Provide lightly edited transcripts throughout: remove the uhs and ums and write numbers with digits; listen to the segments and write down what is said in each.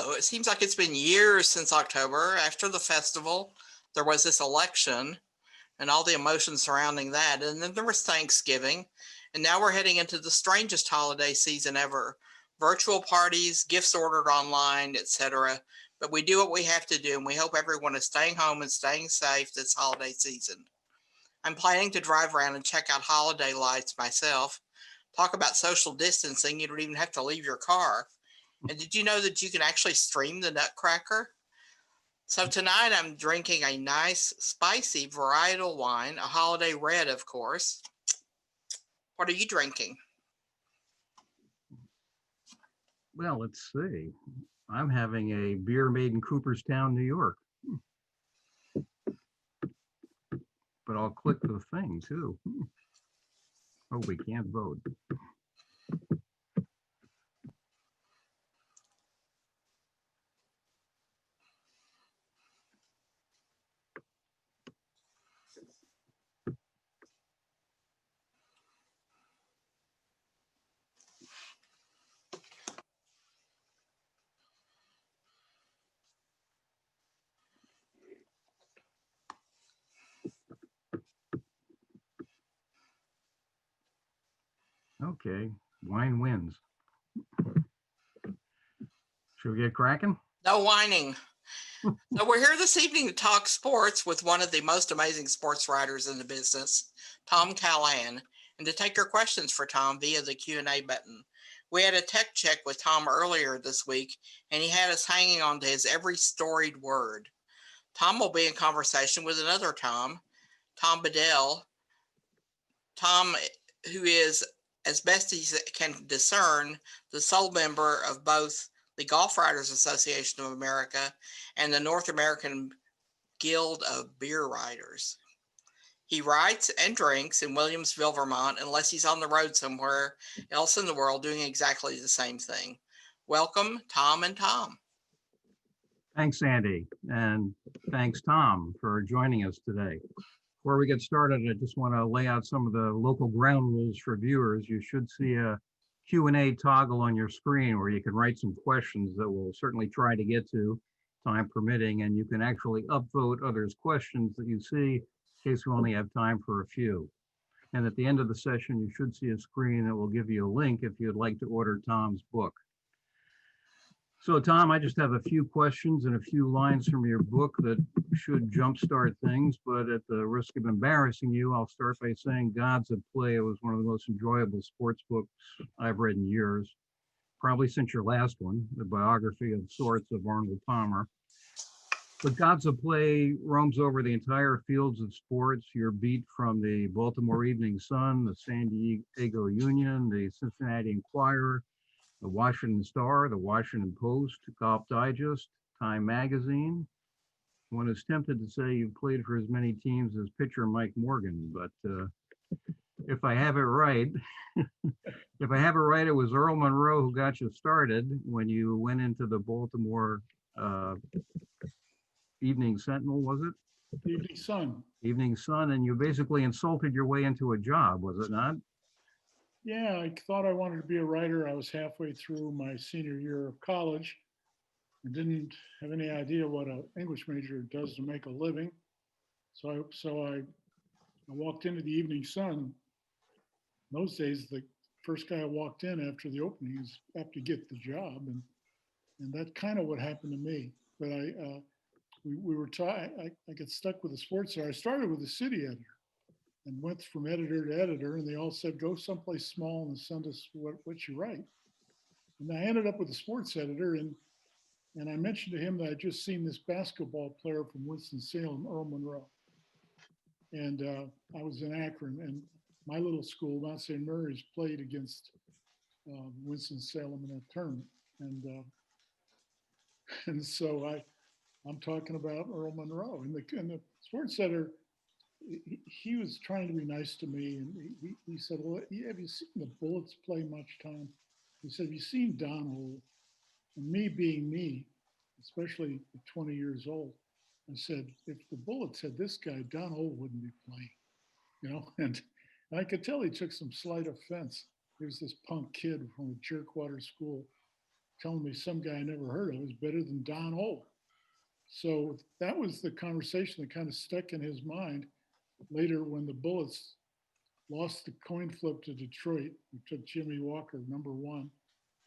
know, it seems like it's been years since October. After the festival, there was this election and all the emotions surrounding that. And then there was Thanksgiving. And now we're heading into the strangest holiday season ever. Virtual parties, gifts ordered online, etc. But we do what we have to do, and we hope everyone is staying home and staying safe this holiday season. I'm planning to drive around and check out holiday lights myself. Talk about social distancing. You don't even have to leave your car. And did you know that you can actually stream the Nutcracker? So tonight I'm drinking a nice, spicy varietal wine, a holiday red, of course. What are you drinking? Well, let's see. I'm having a beer made in Cooperstown, New York. But I'll click the thing too. Oh, we can't vote. Okay, wine wins. Should we get cracking? No whining. So we're here this evening to talk sports with one of the most amazing sports writers in the business, Tom Callahan, and to take your questions for Tom via the Q&A button. We had a tech check with Tom earlier this week, and he had us hanging on to his every storied word. Tom will be in conversation with another Tom, Tom Bedell. Tom, who is, as best he can discern, the sole member of both the Golf Writers Association of America and the North American Guild of Beer Writers. He writes and drinks in Williamsville, Vermont, unless he's on the road somewhere else in the world doing exactly the same thing. Welcome, Tom and Tom. Thanks, Andy, and thanks, Tom, for joining us today. Before we get started, I just want to lay out some of the local ground rules for viewers. You should see a Q&A toggle on your screen where you can write some questions that we'll certainly try to get to, time permitting, and you can actually upvote others' questions that you see in case we only have time for a few. And at the end of the session, you should see a screen that will give you a link if you'd like to order Tom's book. So, Tom, I just have a few questions and a few lines from your book that should jumpstart things, but at the risk of embarrassing you, I'll start by saying Gods of Play was one of the most enjoyable sports books I've read in years, probably since your last one, the biography of sorts of Arnold Palmer. But Gods of Play roams over the entire fields of sports. You're beat from the Baltimore Evening Sun, the San Diego Union, the Cincinnati Enquirer, the Washington Star, the Washington Post, Golf Digest, Time Magazine. One is tempted to say you've played for as many teams as pitcher Mike Morgan, but if I have it right, it was Earl Monroe who got you started when you went into the Baltimore Evening Sentinel, was it? Evening Sun. Evening Sun, and you basically insulted your way into a job, was it not? Yeah, I thought I wanted to be a writer. I was halfway through my senior year of college. I didn't have any idea what an English major does to make a living. So I walked into the Evening Sun. In those days, the first guy I walked in after the opening is apt to get the job, and that kind of what happened to me. But we were taught. I got stuck with the sports editor. I started with the city editor and went from editor to editor, and they all said, go someplace small and send us what you write. And I ended up with the sports editor, and I mentioned to him that I'd just seen this basketball player from Winston-Salem, Earl Monroe. And I was in Akron, and my little school, Mount St. Mary's, played against Winston-Salem in that tournament. And so I'm talking about Earl Monroe. And the sports editor, he was trying to be nice to me, and he said, well, have you seen the Bullets play much time? He said, have you seen Don Hole? And me being me, especially at 20 years old, I said, if the Bullets had this guy, Don Hole wouldn't be playing, you know? And I could tell he took some slight offense. He was this punk kid from a jerkwater school. telling me some guy I never heard of is better than Don Old. So that was the conversation that kind of stuck in his mind later when the Bullets lost the coin flip to Detroit. We took Jimmy Walker, #1.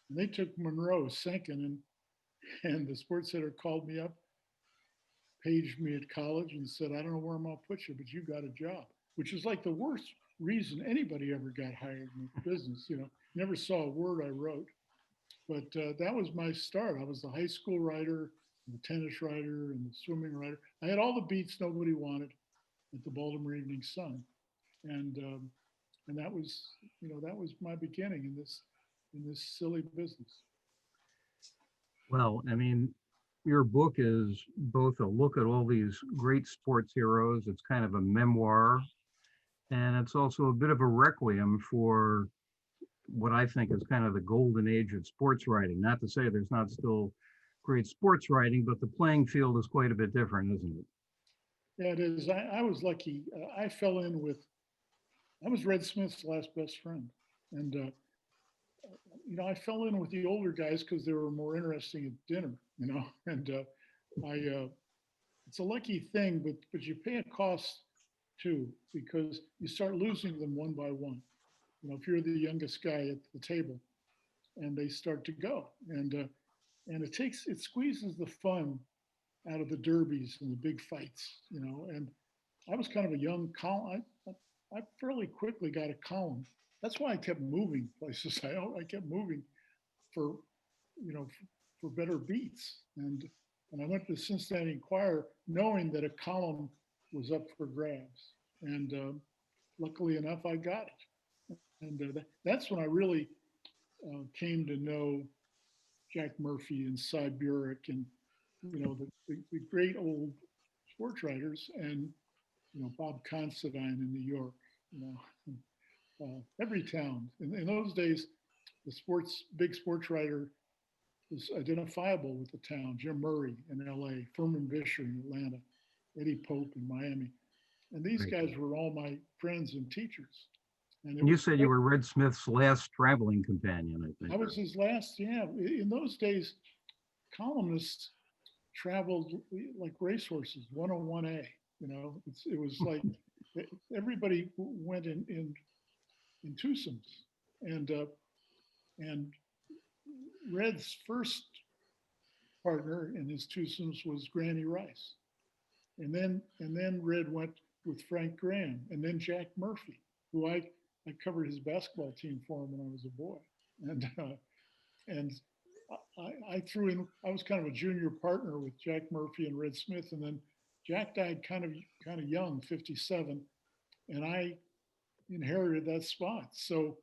And they took Monroe, Senkin, and the sports editor called me up, paged me at college and said, I don't know where I'm going to put you, but you got a job, which is like the worst reason anybody ever got hired in the business. You know, never saw a word I wrote. But that was my start. I was the high school writer, the tennis writer, and the swimming writer. I had all the beats nobody wanted at the Baltimore Evening Sun, and that was, you know, that was my beginning in this silly business. Well, I mean, your book is both a look at all these great sports heroes. It's kind of a memoir, and it's also a bit of a requiem for what I think is kind of the golden age of sports writing. Not to say there's not still great sports writing, but the playing field is quite a bit different, isn't it? Yeah, it is. I was lucky. I fell in with, I was Red Smith's last best friend. And, you know, I fell in with the older guys because they were more interesting at dinner, you know, and it's a lucky thing, but you pay a cost too, because you start losing them one by one. You know, if you're the youngest guy at the table and they start to go, and it squeezes the fun out of the derbies and the big fights, you know. And I was kind of a young column. I fairly quickly got a column. That's why I kept moving places. I kept moving for, you know, for better beats. And I went to the Cincinnati Enquirer knowing that a column was up for grabs. And luckily enough, I got it. And that's when I really came to know Jack Murphy and Cy Burek and, you know, the great old sports writers, and, you know, Bob Considine in New York, you know, every town. In those days, the big sports writer was identifiable with the town. Jim Murray in LA, Furman Bisher in Atlanta, Eddie Pope in Miami. And these Right. guys were all my friends and teachers. And And you said you were Red Smith's last traveling companion, I think. I was his last, yeah. In those days, columnists traveled like racehorses, 101A. You know, it was like everybody went in twosomes, and Red's first partner in his twosomes was Granny Rice, and then Red went with Frank Graham, and then Jack Murphy, who I covered his basketball team for him when I was a boy, and I threw in. I was kind of a junior partner with Jack Murphy and Red Smith, and then Jack died kind of young, 57, and I inherited that spot. So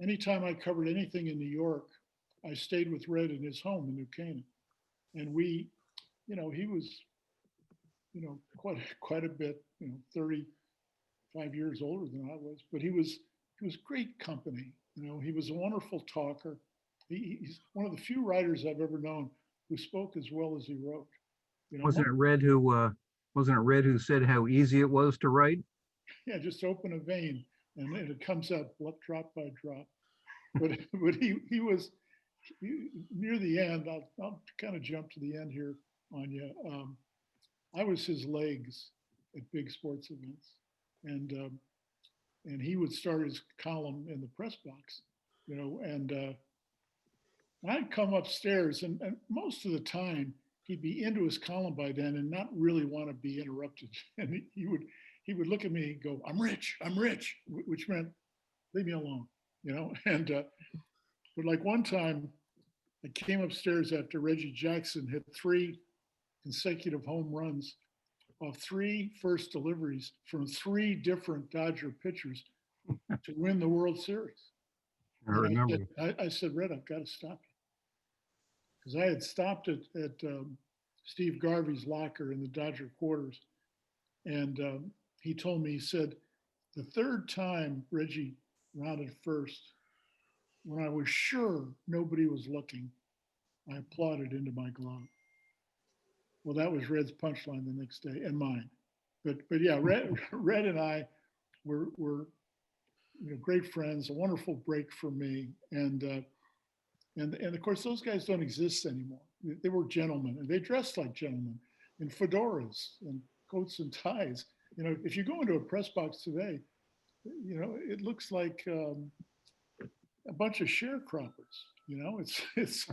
anytime I covered anything in New York, I stayed with Red in his home in New Canaan, and we, you know, he was, you know, quite a bit, you know, 35 years older than I was, but he was great company. You know, he was a wonderful talker. He's one of the few writers I've ever known who spoke as well as he wrote. You know, Wasn't it Red who said how easy it was to write? yeah, just open a vein and it comes out drop by drop. But he was near the end. I'll kind of jump to the end here on you. I was his legs at big sports events, and he would start his column in the press box, you know, and I'd come upstairs, and most of the time he'd be into his column by then and not really want to be interrupted. And he would look at me and go, I'm rich, which meant leave me alone, you know. And but like one time I came upstairs after Reggie Jackson hit 3 consecutive home runs off 3 first deliveries from 3 different Dodger pitchers to win the World Series. I And remember. I said, Red, I've got to stop you. Because I had stopped at Steve Garvey's locker in the Dodger quarters. And he told me, he said, the third time Reggie rounded first, when I was sure nobody was looking, I applauded into my glove. Well, that was Red's punchline the next day, and mine. But yeah, Red and I were, you know, great friends, a wonderful break for me. And And of course, those guys don't exist anymore. They were gentlemen, and they dressed like gentlemen in fedoras and coats and ties. You know, if you go into a press box today, you know, it looks like a bunch of sharecroppers. You know, it's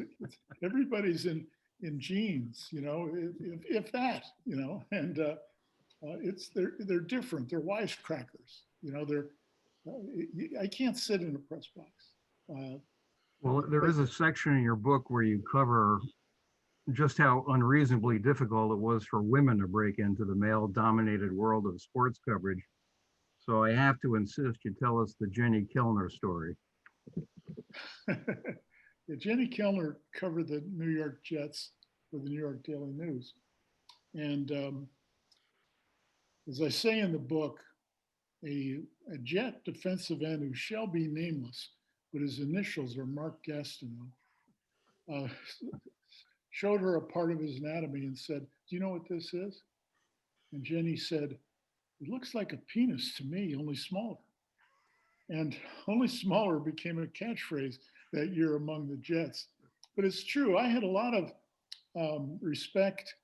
everybody's in jeans. You know, if that. You know, and it's they're different. They're wisecrackers. You know, I can't sit in a press box. Well, there is a section in your book where you cover just how unreasonably difficult it was for women to break into the male-dominated world of sports coverage. So I have to insist you tell us the Jenny Kellner story. Yeah, Jenny Kellner covered the New York Jets for the New York Daily News. And as I say in the book, a Jet defensive end who shall be nameless, but his initials are Mark Gastineau, showed her a part of his anatomy and said, "Do you know what this is?" And Jenny said, "It looks like a penis to me, only smaller." And only smaller became a catchphrase that year among the Jets. But it's true. I had a lot of respect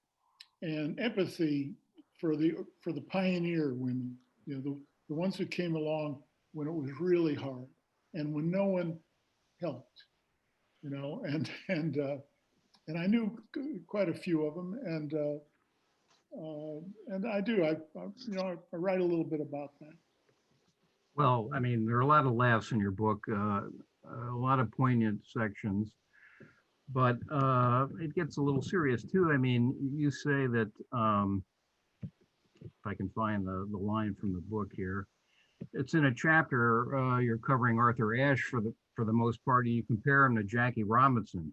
and empathy for the pioneer women, you know, the ones who came along when it was really hard and when no one helped, you know, and I knew quite a few of them, and I do. You know, I write a little bit about that. Well, I mean, there are a lot of laughs in your book, a lot of poignant sections, but it gets a little serious too. I mean, you say that, if I can find the line from the book here, it's in a chapter you're covering Arthur Ashe for the most part. You compare him to Jackie Robinson.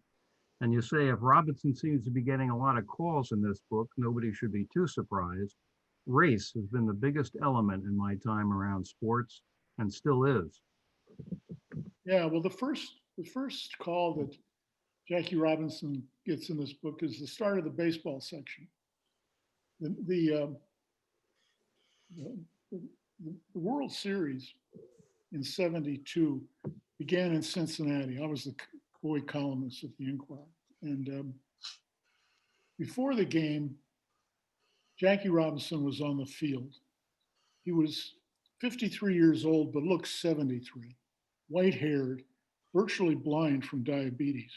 And you say, if Robinson seems to be getting a lot of calls in this book, nobody should be too surprised. Race has been the biggest element in my time around sports and still is. Yeah, well, the first call that Jackie Robinson gets in this book is the start of the baseball section. The World Series in '72 began in Cincinnati. I was the boy columnist at the Inquirer. And before the game, Jackie Robinson was on the field. He was 53 years old, but looked 73, white haired, virtually blind from diabetes.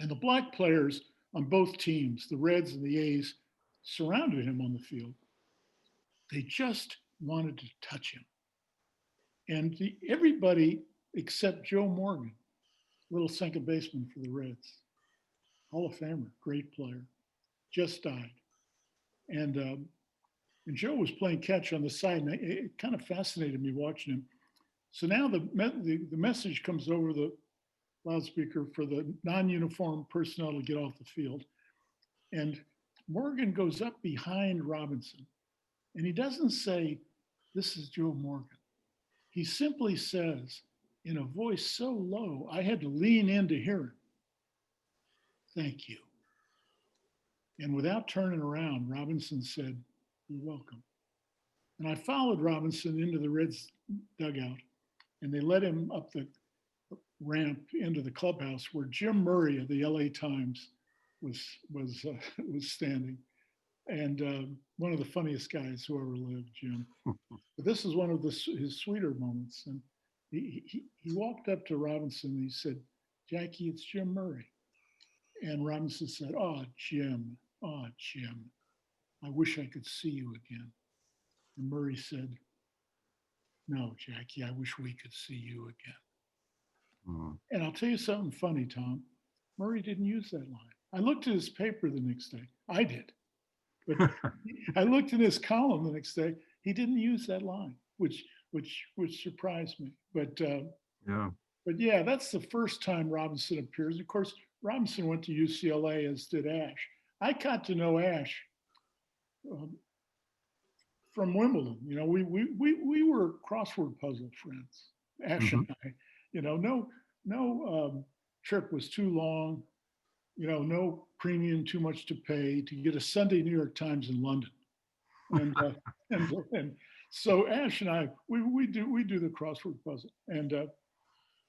And the black players on both teams, the Reds and the A's, surrounded him on the field. They just wanted to touch him. And everybody except Joe Morgan, little second baseman for the Reds, Hall of Famer, great player, just died. And Joe was playing catch on the side, and it kind of fascinated me watching him. So now the message comes over the loudspeaker for the non-uniform personnel to get off the field. And Morgan goes up behind Robinson, and he doesn't say, "This is Joe Morgan." He simply says, in a voice so low, I had to lean in to hear him, "Thank you." And without turning around, Robinson said, "You're welcome." And I followed Robinson into the Reds dugout, and they led him up the ramp into the clubhouse where Jim Murray of the LA Times was standing. And one of the funniest guys who ever lived, Jim. But this is one of his sweeter moments. And he walked up to Robinson and he said, "Jackie, it's Jim Murray." And Robinson said, "Oh, Jim, I wish I could see you again." And Murray said, "No, Jackie, I wish we could see you again." And I'll tell you something funny, Tom. Murray didn't use that line. I looked at his paper the next day. I did. But I looked in his column the next day. He didn't use that line, which surprised me. But yeah, that's the first time Robinson appears. Of course, Robinson went to UCLA, as did Ashe. I got to know Ashe from Wimbledon. You know, we were crossword puzzle friends, Ashe and I. You know, no trip was too long. You know, no premium too much to pay to get a Sunday New York Times in London. And so Ashe and I, we do the crossword puzzle. And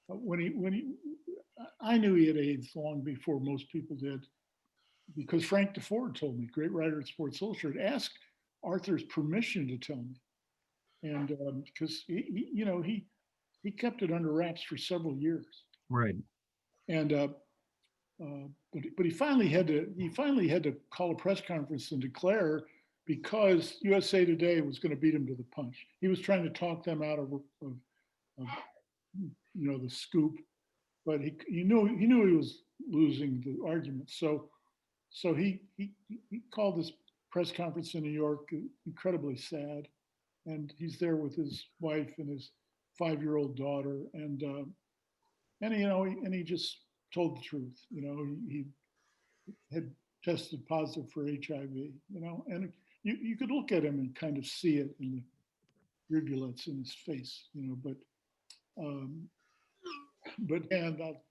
I knew he had AIDS long before most people did, because Frank DeFord told me, great writer at Sports Illustrated, asked Arthur's permission to tell me. And because he kept it under wraps for several years. Right. And but he finally had to call a press conference and declare, because USA Today was going to beat him to the punch. He was trying to talk them out of the scoop, but he knew he was losing the argument. So he called this press conference in New York, incredibly sad, and he's there with his wife and his 5-year-old daughter, and he just told the truth. He had tested positive for HIV. And you could look at him and kind of see it in the rivulets in his face. And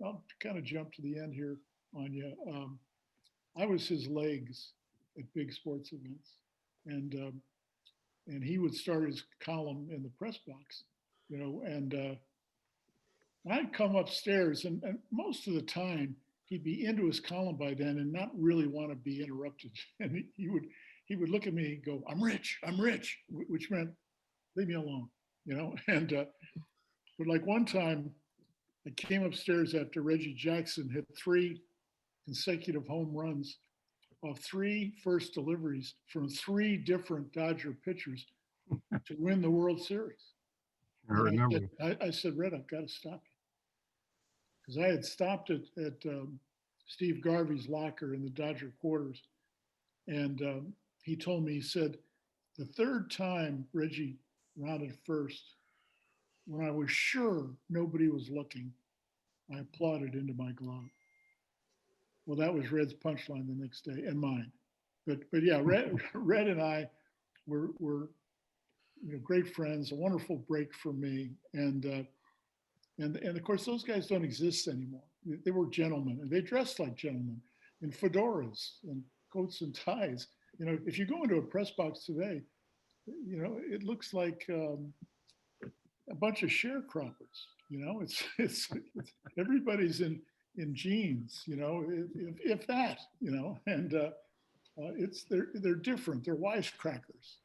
I'll kind of jump to the end here, Anya. I was his legs at big sports events, and he would start his column in the press box, and I'd come upstairs, and most of the time he'd be into his column by then and not really want to be interrupted. And he would look at me and go, I'm rich, which meant leave me alone, And but like one time, I came upstairs after Reggie Jackson hit 3 consecutive home runs off 3 first deliveries from 3 different Dodger pitchers to win the World Series. I remember. I said, Red, I've got to stop you. Because I had stopped at Steve Garvey's locker in the Dodger quarters. And he told me, he said, the 3rd time Reggie rounded first, when I was sure nobody was looking, I applauded into my glove. Well, that was Red's punchline the next day, and mine. But yeah, Red and I were great friends, a wonderful break for me. And of course, those guys don't exist anymore. They were gentlemen, and they dressed like gentlemen in fedoras and coats and ties. If you go into a press box today, it looks like a bunch of sharecroppers. It's everybody's in jeans. If that. And they're different. They're wisecrackers.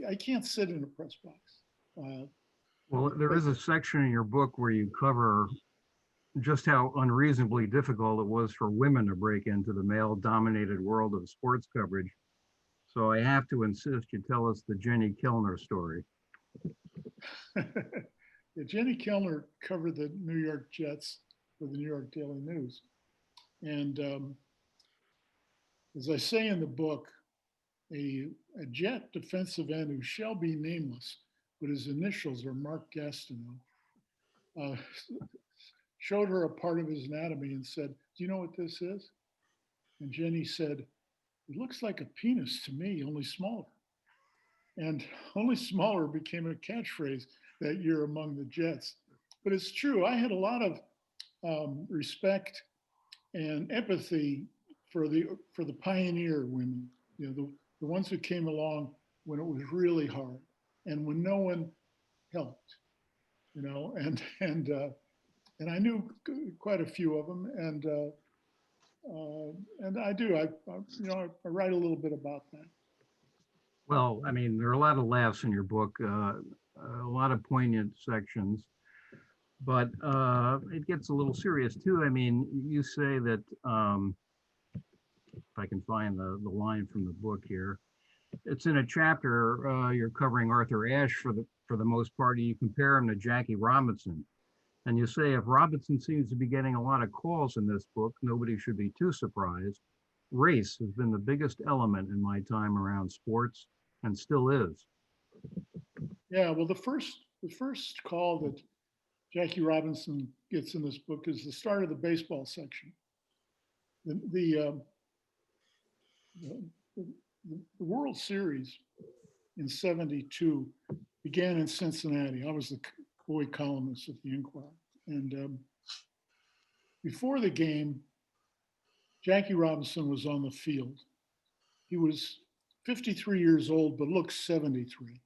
I can't sit in a press box. Well, there is a section in your book where you cover just how unreasonably difficult it was for women to break into the male-dominated world of sports coverage. So I have to insist you tell us the Jenny Kellner story. Yeah, Jenny Kellner covered the New York Jets for the New York Daily News. And as I say in the book, a Jet defensive end who shall be nameless, but his initials are Mark Gastineau, showed her a part of his anatomy and said, do you know what this is? And Jenny said, it looks like a penis to me, only smaller. And only smaller became a catchphrase that year among the Jets. But it's true, I had a lot of respect and empathy for the pioneer women, the ones who came along when it was really hard and when no one helped, and I knew quite a few of them, and I do. I write a little bit about that. Well, I mean, there are a lot of laughs in your book, a lot of poignant sections, but it gets a little serious too. I mean, you say that, if I can find the line from the book here, it's in a chapter, you're covering Arthur Ashe for the most part. You compare him to Jackie Robinson. And you say, if Robinson seems to be getting a lot of calls in this book, nobody should be too surprised. Race has been the biggest element in my time around sports and still is. Yeah, well, the first call that Jackie Robinson gets in this book is the start of the baseball section. The World Series in '72 began in Cincinnati. I was the boy columnist at the Inquirer. And before the game, Jackie Robinson was on the field. He was 53 years old, but looked 73,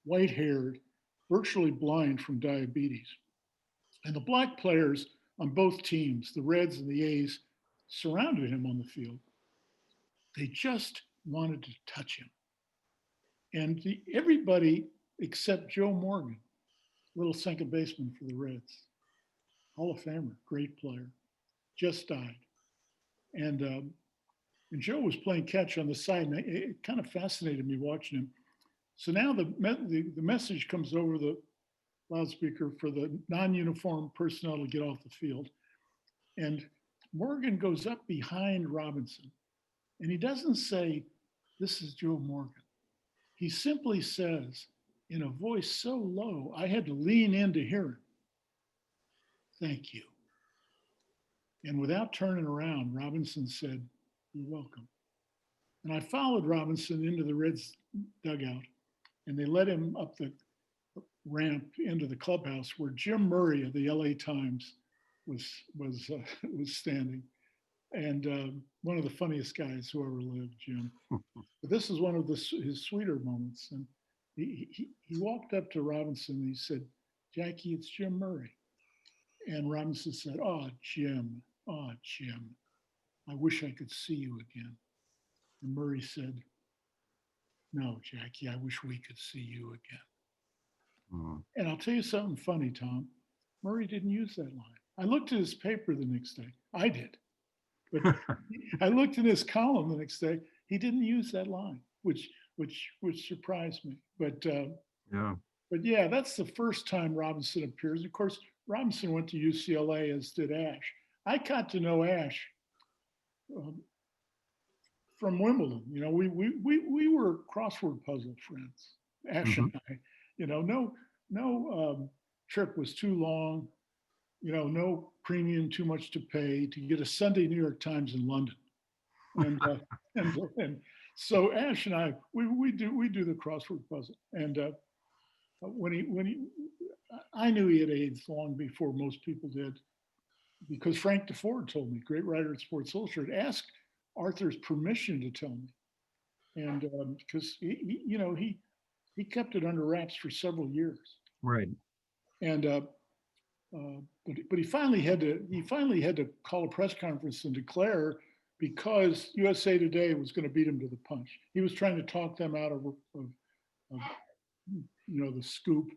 white-haired, virtually blind from diabetes. And the black players on both teams, the Reds and the A's, surrounded him on the field. They just wanted to touch him. And everybody except Joe Morgan, little second baseman for the Reds, Hall of Famer, great player, just died. And Joe was playing catch on the side, and it kind of fascinated me watching him. So now the message comes over the loudspeaker for the non-uniform personnel to get off the field. And Morgan goes up behind Robinson, and he doesn't say, "This is Joe Morgan." He simply says, in a voice so low, I had to lean in to hear him, "Thank you." And without turning around, Robinson said, "You're welcome." And I followed Robinson into the Reds dugout, and they led him up the ramp into the clubhouse where Jim Murray of the LA Times was standing. And one of the funniest guys who ever lived, Jim. But this is one of his sweeter moments. And he walked up to Robinson and he said, "Jackie, it's Jim Murray." And Robinson said, "Oh, Jim, I wish I could see you again." And Murray said, "No, Jackie, I wish we could see you again." And I'll tell you something funny, Tom. Murray didn't use that line. I looked at his paper the next day. I did. But I looked in his column the next day. He didn't use that line, which surprised me. But yeah, that's the first time Robinson appears. Of course, Robinson went to UCLA, as did Ashe. I got to know Ashe from Wimbledon. You know, we were crossword puzzle friends, Ashe and I. You know, no trip was too long. You know, no premium too much to pay to get a Sunday New York Times in London. And so Ashe and I, we do the crossword puzzle. And I knew he had AIDS long before most people did, because Frank DeFord told me, great writer at Sports Illustrated, asked Arthur's permission to tell me. And because he kept it under wraps for several years. Right. And but he finally had to call a press conference and declare, because USA Today was going to beat him to the punch. He was trying to talk them out of the scoop,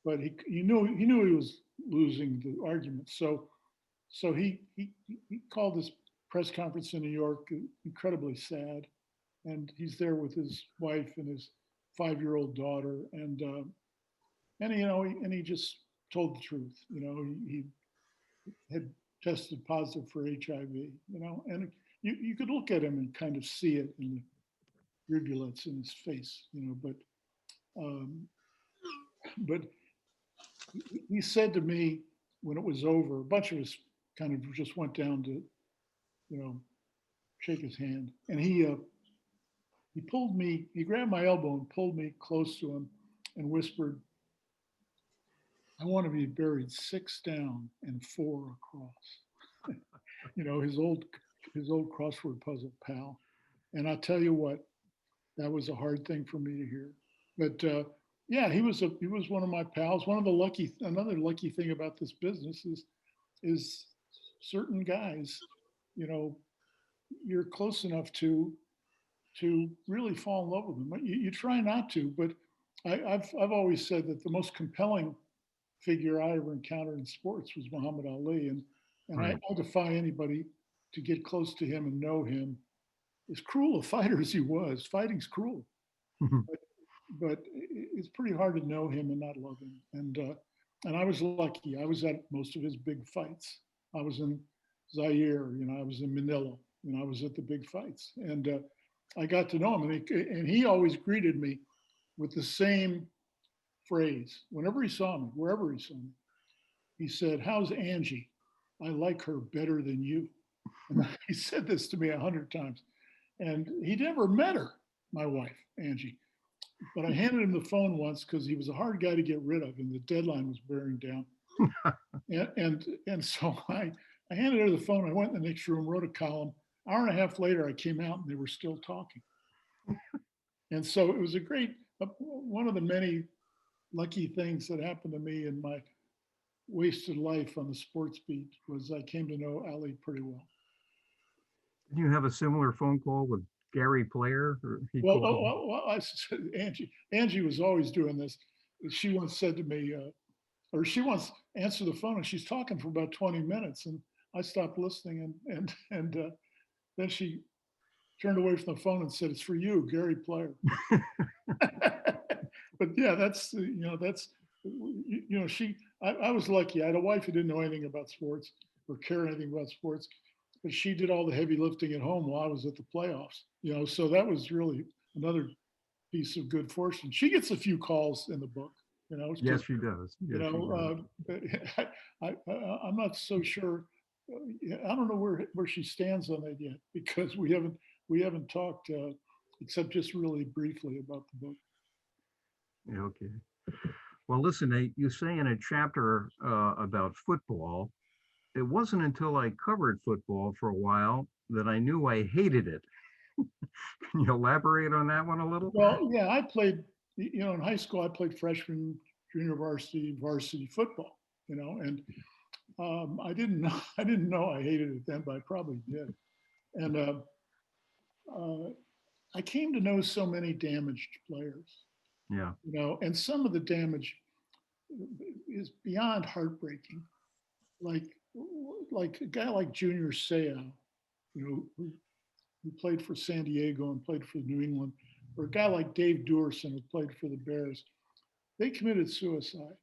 but he knew he was losing the argument. So he called this press conference in New York, incredibly sad, and he's there with his wife and his 5-year-old daughter, and he just told the truth. You know, he had tested positive for HIV. You know, and you could look at him and kind of see it in the rivulets in his face. You know, but he said to me when it was over, a bunch of us kind of just went down to, shake his hand, and he grabbed my elbow and pulled me close to him and whispered, "I want to be buried 6 down and 4 across." His old crossword puzzle pal. And I'll tell you what, that was a hard thing for me to hear. But yeah, he was one of my pals. Another lucky thing about this business is certain guys, you're close enough to really fall in love with them. You try not to, but I've always said that the most compelling figure I ever encountered in sports was Muhammad Ali, and right. I defy anybody to get close to him and know him. As cruel a fighter as he was, fighting's cruel, but it's pretty hard to know him and not love him. And I was lucky. I was at most of his big fights. I was in Zaire, I was in Manila, I was at the big fights, and I got to know him, and he always greeted me with the same phrase. Whenever he saw me, wherever he saw me, he said, "How's Angie? I like her better than you." And he said this to me 100 times. And he never met her, my wife, Angie. But I handed him the phone once because he was a hard guy to get rid of, and the deadline was bearing down. and so I handed her the phone. I went in the next room, wrote a column. Hour and a half later, I came out and they were still talking. And so it was one of the many lucky things that happened to me in my wasted life on the sports beat was I came to know Ali pretty well. Did you have a similar phone call with Gary Player? Or he Well, called you? I said, Angie was always doing this. She once said to me, or she once answered the phone and she's talking for about 20 minutes and I stopped listening and then she turned away from the phone and said, "It's for you, Gary Player." But yeah, I was lucky. I had a wife who didn't know anything about sports or care anything about sports, but she did all the heavy lifting at home while I was at the playoffs, so that was really another piece of good fortune. She gets a few calls in the book, Yes, she does. you Yes, she know, does. I'm not so sure. I don't know where she stands on that yet because we haven't talked except just really briefly about the book. Yeah, okay. Well, listen, you say in a chapter about football, it wasn't until I covered football for a while that I knew I hated it. Can you elaborate on that one a little? Well, yeah, I played. In high school, I played freshman, junior varsity football. And I didn't know I hated it then, but I probably did. And I came to know so many damaged players. Yeah. And some of the damage is beyond heartbreaking. Like a guy like Junior Seau, who played for San Diego and played for New England, or a guy like Dave Duerson who played for the Bears. They committed suicide.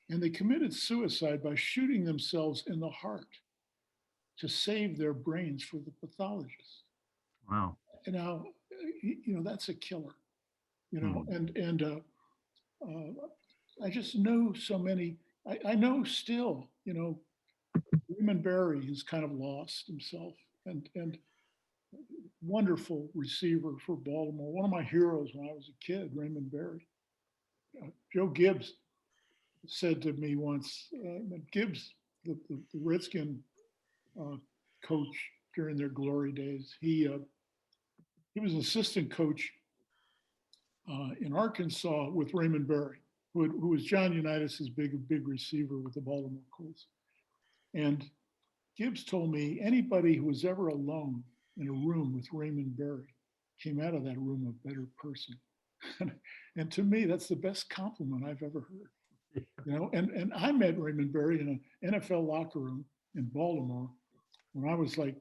And they committed suicide by shooting themselves in the heart to save their brains for the pathologist. Wow. Now, that's a killer. Hmm. And I just know so many. I know still, Raymond Berry has kind of lost himself, and wonderful receiver for Baltimore. One of my heroes when I was a kid, Raymond Berry. Joe Gibbs said to me once, Gibbs, the Redskin coach during their glory days, he was an assistant coach in Arkansas with Raymond Berry, who was John Unitas's big receiver with the Baltimore Colts. And Gibbs told me anybody who was ever alone in a room with Raymond Berry came out of that room a better person. And to me, that's the best compliment I've ever heard. And I met Raymond Berry in an NFL locker room in Baltimore when I was like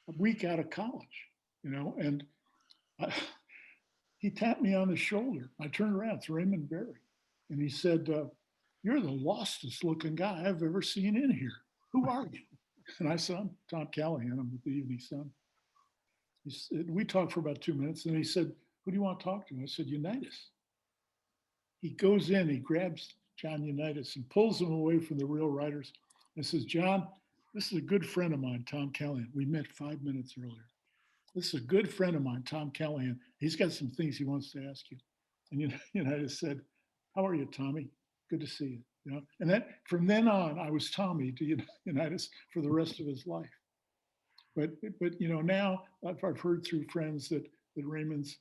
a week out of college, and he tapped me on the shoulder. I turned around, it's Raymond Berry. And he said, "You're the lostest looking guy I've ever seen in here. Who are you?" And I said, "I'm Tom Callahan. I'm with the Evening Sun." We talked for about 2 minutes. And he said, "Who do you want to talk to?" I said, "Unitas." He goes in, he grabs John Unitas and pulls him away from the real writers and says, "John, this is a good friend of mine, Tom Callahan. We met 5 minutes earlier. This is a good friend of mine, Tom Callahan. He's got some things he wants to ask you." And Unitas said, "How are you, Tommy? Good to see you." And that from then on, I was Tommy to Unitas for the rest of his life. But now I've heard through friends that Raymond's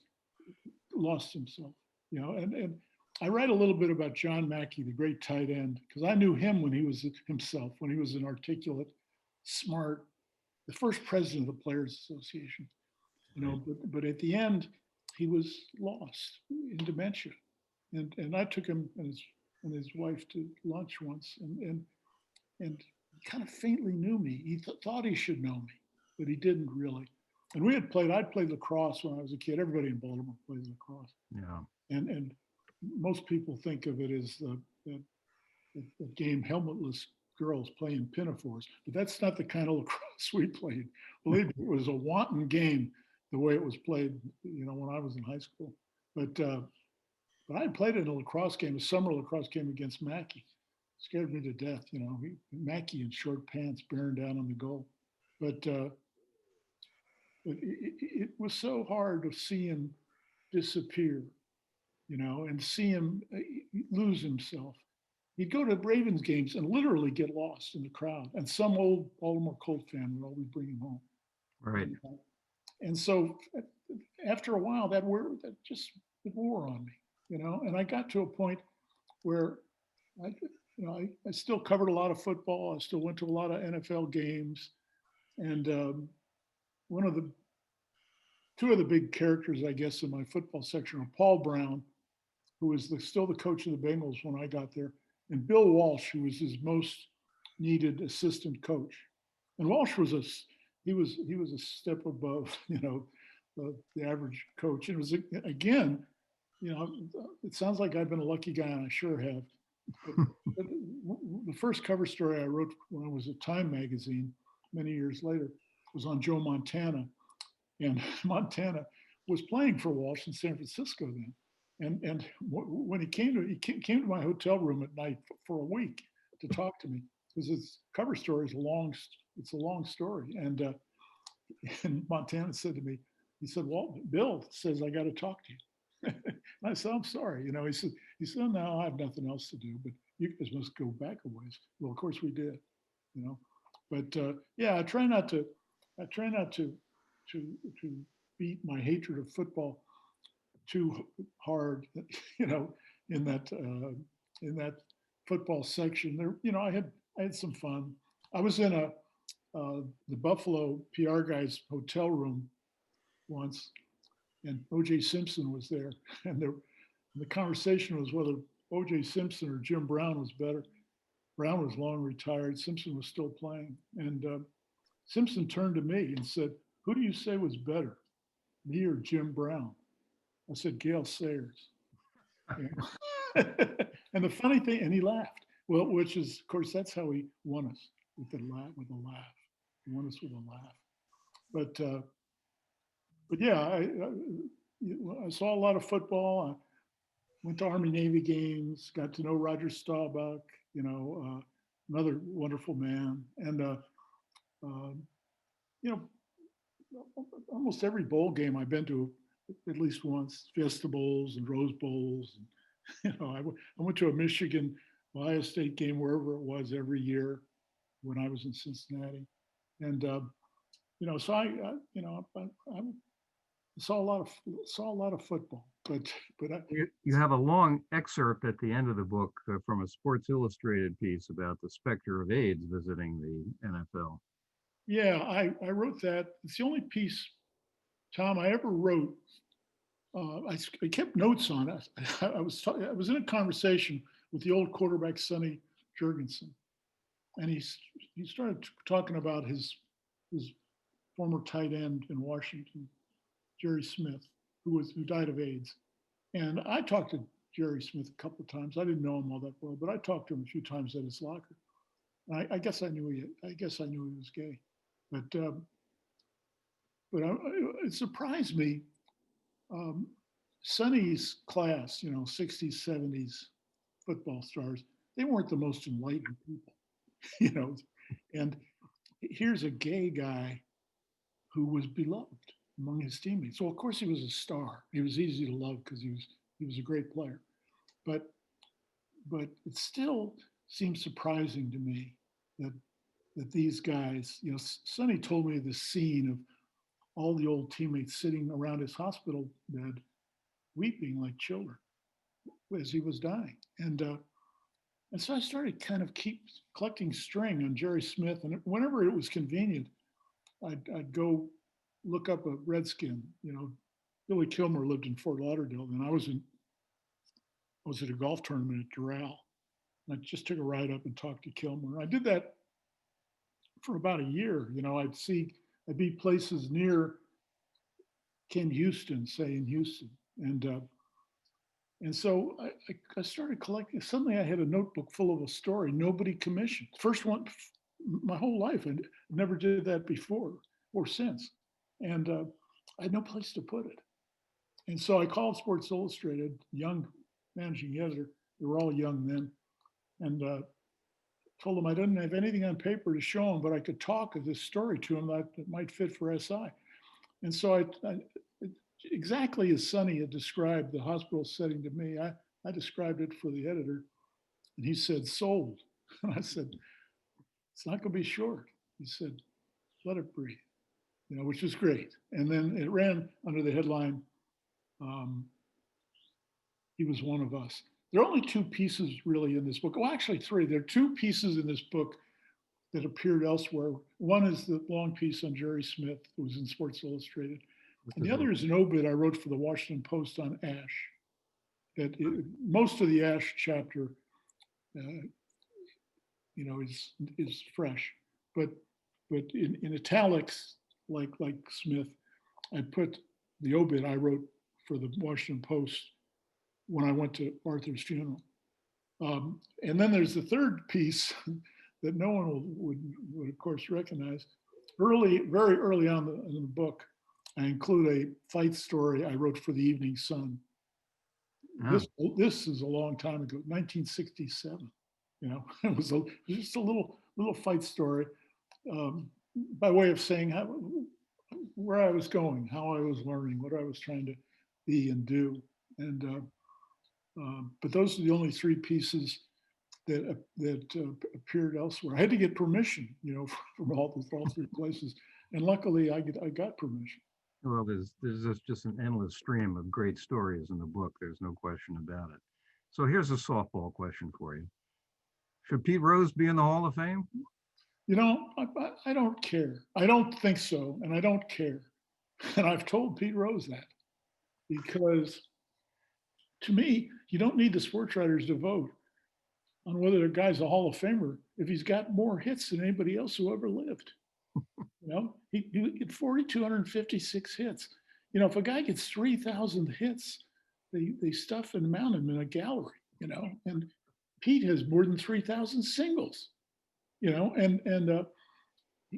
lost himself. And I write a little bit about John Mackey, the great tight end, because I knew him when he was himself, when he was an articulate, smart, the first president of the Players Association. But at the end, he was lost in dementia. And I took him and his wife to lunch once, and he kind of faintly knew me. He thought he should know me, but he didn't really. And I'd played lacrosse when I was a kid. Everybody in Baltimore plays lacrosse. Yeah. And most people think of it as the game helmetless girls playing pinafores, but that's not the kind of lacrosse we played. Believe me, it was a wanton game the way it was played, when I was in high school. But I played in a lacrosse game, a summer lacrosse game against Mackey. Scared me to death, Mackey in short pants bearing down on the goal. But it was so hard to see him disappear, and see him lose himself. He'd go to Ravens games and literally get lost in the crowd. And some old Baltimore Colt fan would always bring him home. Right. And so after a while, that just wore on me, And I got to a point where I still covered a lot of football. I still went to a lot of NFL games. And one of the two of the big characters, I guess, in my football section are Paul Brown, who was still the coach of the Bengals when I got there, and Bill Walsh, who was his most needed assistant coach. And Walsh was he was a step above, the average coach. And it was, again, it sounds like I've been a lucky guy, and I sure have. But the first cover story I wrote when I was at Time magazine many years later was on Joe Montana. And Montana was playing for Walsh in San Francisco then. And when he came to my hotel room at night for a week to talk to me, because his cover story is a long story. And Montana said to me, he said, "Well, Bill says I got to talk to you." And I said, "I'm sorry." He said, "No, I have nothing else to do, but you guys must go back a ways." Well, of course we did, But yeah, I try not to to beat my hatred of football too hard, in that football section. There, I had some fun. I was in the Buffalo PR guy's hotel room once, and O.J. Simpson was there, and the conversation was whether O.J. Simpson or Jim Brown was better. Brown was long retired. Simpson was still playing, and Simpson turned to me and said, "Who do you say was better, me or Jim Brown?" I said, "Gale Sayers." And the funny thing, and he laughed. Well, which is, of course, that's how he won us, with a laugh. He won us with a laugh. But yeah, I saw a lot of football. I went to Army Navy games, got to know Roger Staubach, another wonderful man. And you know, almost every bowl game I've been to at least once, Fiesta Bowls and Rose Bowls. And, I went to a Michigan Ohio State game, wherever it was, every year when I was in Cincinnati. And, so I saw a lot of football, but You have a long excerpt at the end of the book from a Sports Illustrated piece about the specter of AIDS visiting the NFL. yeah, I wrote that. It's the only piece, Tom, I ever wrote. I kept notes on it. I was in a conversation with the old quarterback Sonny Jurgensen, and he started talking about his former tight end in Washington, Jerry Smith, who died of AIDS. And I talked to Jerry Smith a couple of times. I didn't know him all that well, but I talked to him a few times at his locker. And I guess I knew he was gay, but it surprised me. Sonny's class, 60s, 70s football stars, they weren't the most enlightened people, And here's a gay guy who was beloved among his teammates. So of course he was a star. He was easy to love because he was a great player. But it still seems surprising to me that these guys, Sonny told me the scene of all the old teammates sitting around his hospital bed, weeping like children as he was dying. And so I started kind of keep collecting string on Jerry Smith. And whenever it was convenient, I'd go look up a Redskin. Billy Kilmer lived in Fort Lauderdale, and I was at a golf tournament at Doral. And I just took a ride up and talked to Kilmer. I did that for about a year. I'd be places near Ken Houston, say in Houston, and so I started collecting. Suddenly I had a notebook full of a story nobody commissioned. First one, my whole life. I never did that before or since. And I had no place to put it. And so I called Sports Illustrated, young managing editor. They were all young then. And told them I didn't have anything on paper to show them, but I could talk of this story to them that might fit for SI. And so I exactly as Sonny had described the hospital setting to me, I described it for the editor, and he said, "Sold." And I said, "It's not going to be short." He said, "Let it breathe," which was great. And then it ran under the headline, "He was one of us." there are only two pieces really in this book. Well, actually three. There are two pieces in this book that appeared elsewhere. One is the long piece on Jerry Smith, who was in Sports Illustrated. And the other is an obit I wrote for the Washington Post on Ashe. Most of the Ashe chapter, is fresh, but in italics, like Smith, I put the obit I wrote for the Washington Post when I went to Arthur's funeral. And then there's the third piece that no one would of course recognize. Very early on in the book, I include a fight story I wrote for the Evening Sun. This is a long time ago, 1967. It was just a little fight story, by way of saying where I was going, how I was learning, what I was trying to be and do. And but those are the only three pieces that appeared elsewhere. I had to get permission, from all three places, and luckily I got permission. Well, there's just an endless stream of great stories in the book. There's no question about it. So here's a softball question for you. Should Pete Rose be in the Hall of Fame? I don't care. I don't think so, and I don't care. And I've told Pete Rose that, because to me, you don't need the sports writers to vote on whether a guy's a Hall of Famer if he's got more hits than anybody else who ever lived. He had 4,256 hits. If a guy gets 3,000 hits, they stuff and mount him in a gallery, and Pete has more than 3,000 singles, and of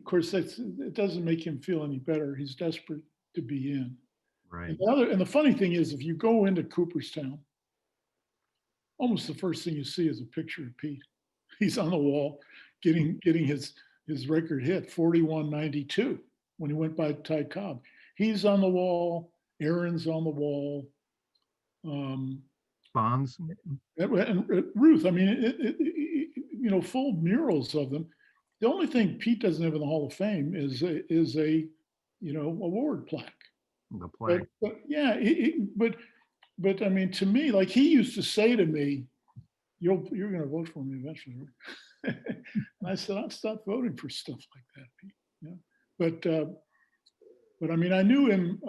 course it doesn't make him feel any better. He's desperate to be in. Right. And the funny thing is, if you go into Cooperstown, almost the first thing you see is a picture of Pete. He's on the wall getting his record hit, 41.92, when he went by Ty Cobb. He's on the wall. Aaron's on the wall. Bonds. And Ruth, I mean, full murals of them. The only thing Pete doesn't have in the Hall of Fame is a award plaque. The plaque. But yeah, but I mean, to me, like he used to say to me, you're going to vote for me eventually. And I said, I'll stop voting for stuff like that, Pete. But I mean, I knew him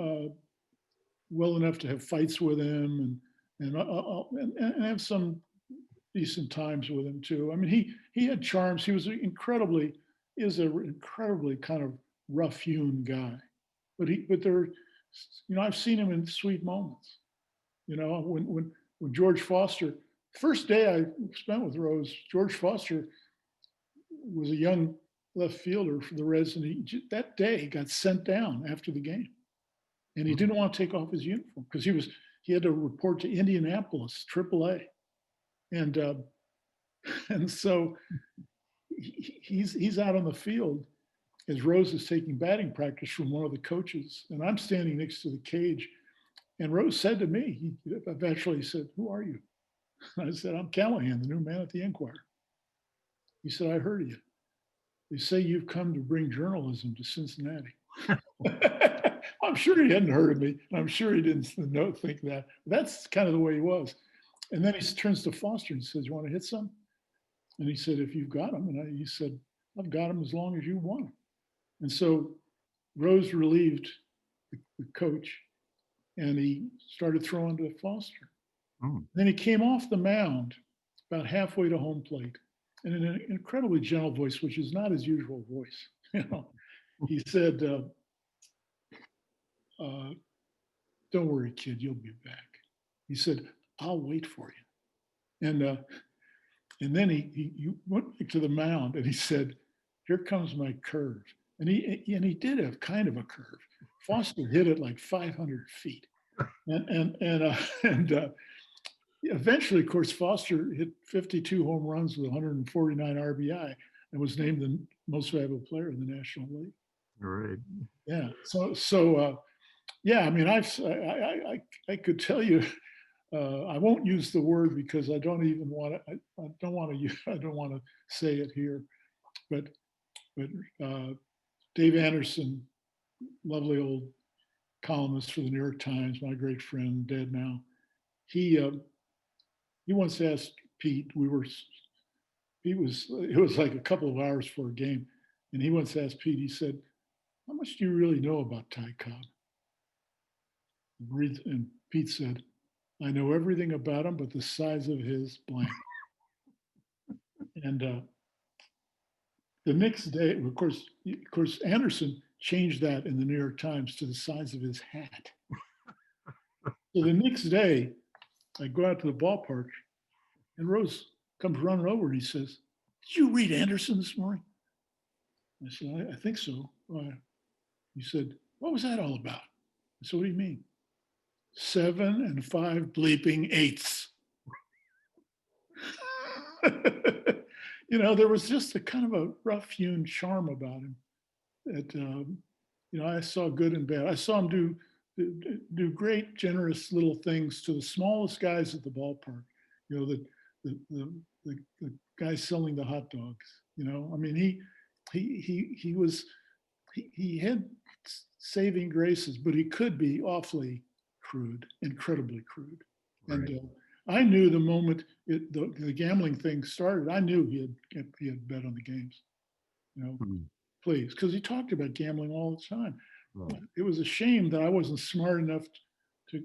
well enough to have fights with him and have some decent times with him too. I mean, he had charms. He was an incredibly kind of rough-hewn guy, but there, I've seen him in sweet moments. When George Foster, first day I spent with Rose, George Foster was a young left fielder for the Reds, and he that day got sent down after the game, and he didn't want to take off his uniform because he had to report to Indianapolis AAA, and so he's out on the field as Rose is taking batting practice from one of the coaches, and I'm standing next to the cage, and Rose said to me, he eventually said, "Who are you?" And I said, "I'm Callahan, the new man at the Enquirer." He said, "I heard of you. They say you've come to bring journalism to Cincinnati." I'm sure he hadn't heard of me, and I'm sure he didn't think that. That's kind of the way he was. And then he turns to Foster and says, "You want to hit some?" And he said, "If you've got them." And he said, "I've got them as long as you want them." And so Rose relieved the coach, and he started throwing to Foster. Then he came off the mound about halfway to home plate, and in an incredibly gentle voice, which is not his usual voice, he said, "Don't worry, kid, you'll be back." He said, "I'll wait for you." And then he went to the mound and he said, "Here comes my curve." And he did have kind of a curve. Foster hit it like 500 feet. And eventually, of course, Foster hit 52 home runs with 149 RBI and was named the most valuable player in the National League. Right. Yeah. So yeah. I mean, I could tell you. I won't use the word because I don't even want to. I don't want to say it here. But Dave Anderson, lovely old columnist for the New York Times, my great friend, dead now. He he once asked Pete, it was like a couple of hours for a game. And he once asked Pete, he said, how much do you really know about Ty Cobb? And Pete said, I know everything about him, but the size of his blank. And the next day, of course, Anderson changed that in the New York Times to the size of his hat. So the next day, I go out to the ballpark, and Rose comes running over and he says, did you read Anderson this morning? I said, I think so. He said, what was that all about? I said, what do you mean? 7 5 bleeping eighths. There was just a kind of a rough-hewn charm about him that, I saw good and bad. I saw him do great, generous little things to the smallest guys at the ballpark. The guy selling the hot dogs. I mean, he had saving graces, but he could be awfully crude, incredibly crude. Right. And I knew the moment the gambling thing started, I knew he had bet on the games. Please, because he talked about gambling all the time. Right. It was a shame that I wasn't smart enough to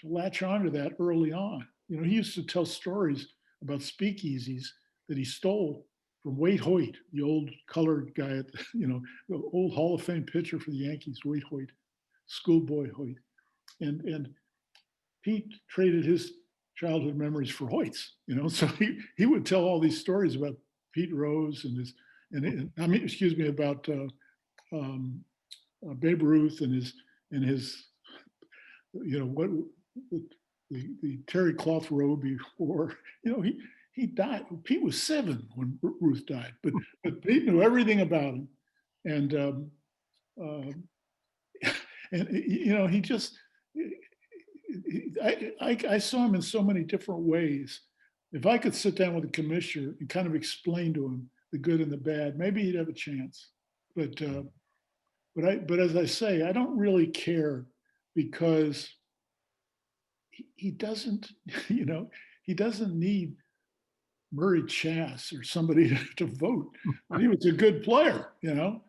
latch onto that early on. He used to tell stories about speakeasies that he stole from Wade Hoyt, the old colored guy at the old Hall of Fame pitcher for the Yankees, Wade Hoyt, schoolboy Hoyt. And Pete traded his childhood memories for Hoyt's, so he would tell all these stories about Pete Rose about Babe Ruth and his what the terry cloth robe he wore. He died. Pete was 7 when Ruth died, but Pete knew everything about him, and he just. I saw him in so many different ways. If I could sit down with the commissioner and kind of explain to him the good and the bad, maybe he'd have a chance. But as I say, I don't really care because he doesn't, he doesn't need Murray Chass or somebody to vote. He was a good player, I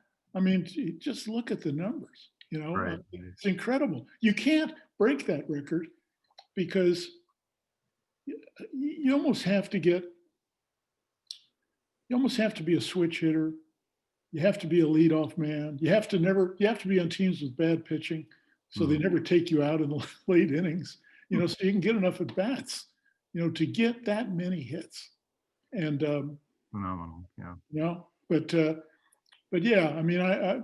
mean, just look at the numbers, Right. It's incredible. You can't break that record because you almost have to be a switch hitter. You have to be a leadoff man. You have to be on teams with bad pitching, so they never take you out in the late innings, so you can get enough at bats, to get that many hits. And phenomenal. Yeah. But yeah, I mean, I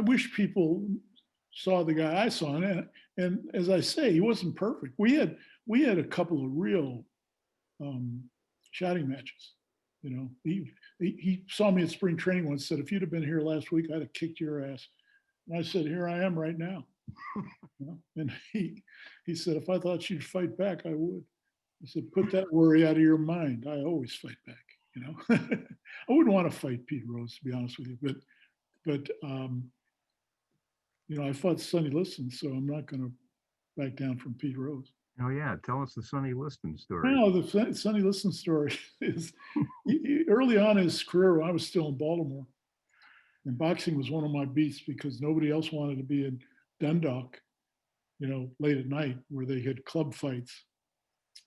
wish people saw the guy I saw, and as I say, he wasn't perfect. We had a couple of real shouting matches. He saw me at spring training once, said, if you'd have been here last week, I'd have kicked your ass. And I said, here I am right now. And he said, if I thought you'd fight back, I would. I said, put that worry out of your mind. I always fight back. I wouldn't want to fight Pete Rose, to be honest with you, but I fought Sonny Liston, so I'm not going to back down from Pete Rose. Oh yeah, tell us the Sonny Liston story. No, the Sonny Liston story is early on in his career when I was still in Baltimore, and boxing was one of my beats because nobody else wanted to be in Dundalk, late at night where they had club fights.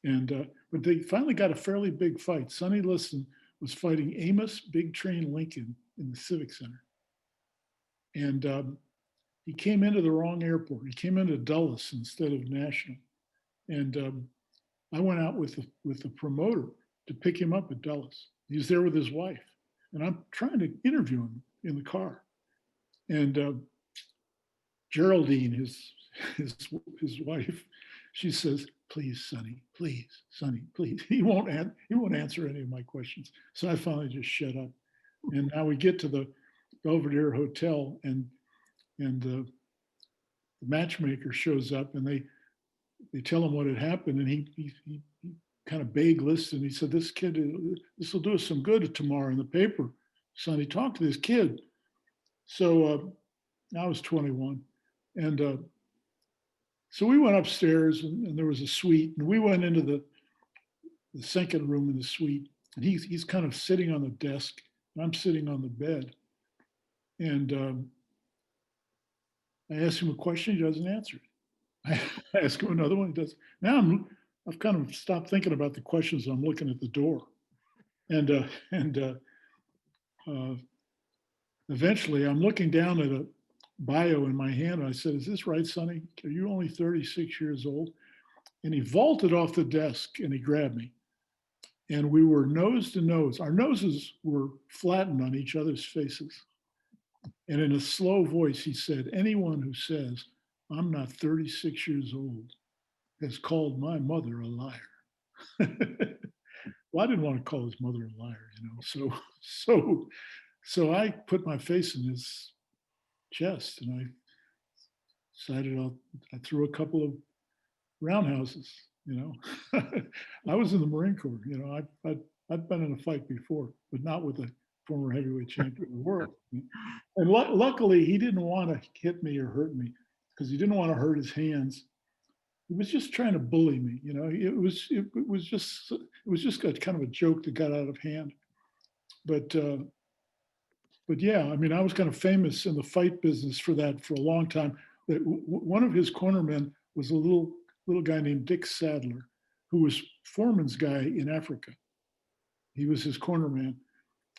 And but they finally got a fairly big fight. Sonny Liston was fighting Amos Big Train Lincoln in the Civic Center. And he came into the wrong airport. He came into Dulles instead of National. And I went out with the promoter to pick him up at Dulles. He was there with his wife. And I'm trying to interview him in the car. And Geraldine, his wife, she says, please, Sonny, please, Sonny, please. He won't answer any of my questions. So I finally just shut up. And now we get to the Belvedere Hotel, and the matchmaker shows up, and they tell him what had happened, and he kind of begged Liston. He said, this will do us some good tomorrow in the paper. Sonny, talk to this kid. So I was 21, and so we went upstairs, and there was a suite, and we went into the second room in the suite, and he's kind of sitting on the desk, and I'm sitting on the bed. And I ask him a question, he doesn't answer it. I ask him another one, he doesn't. Now I've kind of stopped thinking about the questions. I'm looking at the door, and eventually I'm looking down at a bio in my hand. And I said, "Is this right, Sonny? Are you only 36 years old?" And he vaulted off the desk and he grabbed me. And we were nose to nose. Our noses were flattened on each other's faces. And in a slow voice, he said, "Anyone who says I'm not 36 years old has called my mother a liar." Well, I didn't want to call his mother a liar, So I put my face in his chest and I decided I threw a couple of roundhouses. I was in the Marine Corps. I'd been in a fight before, but not with a former heavyweight champion of the world. And luckily, he didn't want to hit me or hurt me because he didn't want to hurt his hands. He was just trying to bully me. It was just a kind of a joke that got out of hand. But yeah, I mean, I was kind of famous in the fight business for that for a long time. That one of his cornermen was a little guy named Dick Sadler, who was Foreman's guy in Africa. He was his cornerman.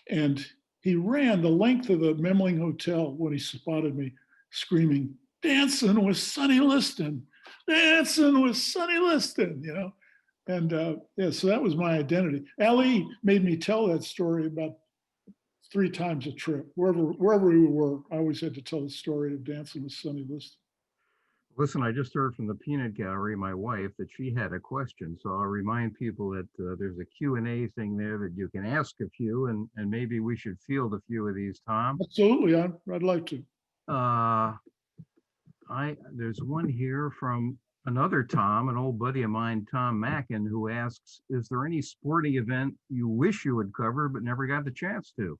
And he ran the length of the Memling Hotel when he spotted me screaming, "Dancing with Sonny Liston, dancing with Sonny Liston," And yeah, so that was my identity. Ali made me tell that story about 3 times a trip. Wherever we were, I always had to tell the story of dancing with Sonny Liston. Listen, I just heard from the peanut gallery, my wife, that she had a question. So I'll remind people that there's a Q&A thing there that you can ask a few, and maybe we should field a few of these, Tom. Absolutely, I'd like to. There's one here from another Tom, an old buddy of mine, Tom Mackin, who asks, "Is there any sporting event you wish you would cover but never got the chance to?"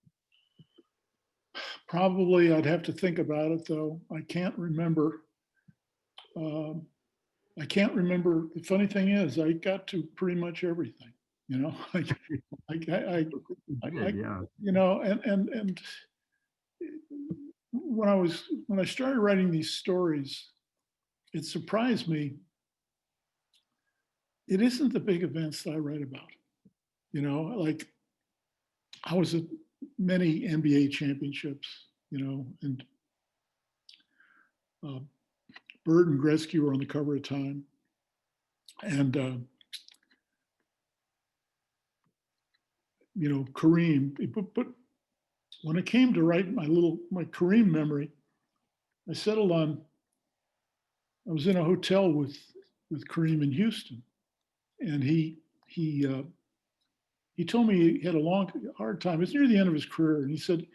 Probably I'd have to think about it, though. I can't remember. The funny thing is, I got to pretty much everything. Yeah. And when I started writing these stories, it surprised me. It isn't the big events that I write about. Like I was at many NBA championships, and Bird and Gretzky were on the cover of Time. And, Kareem, but when it came to write my Kareem memory, I settled on, I was in a hotel with Kareem in Houston. And he told me he had a hard time. It's near the end of his career. And he said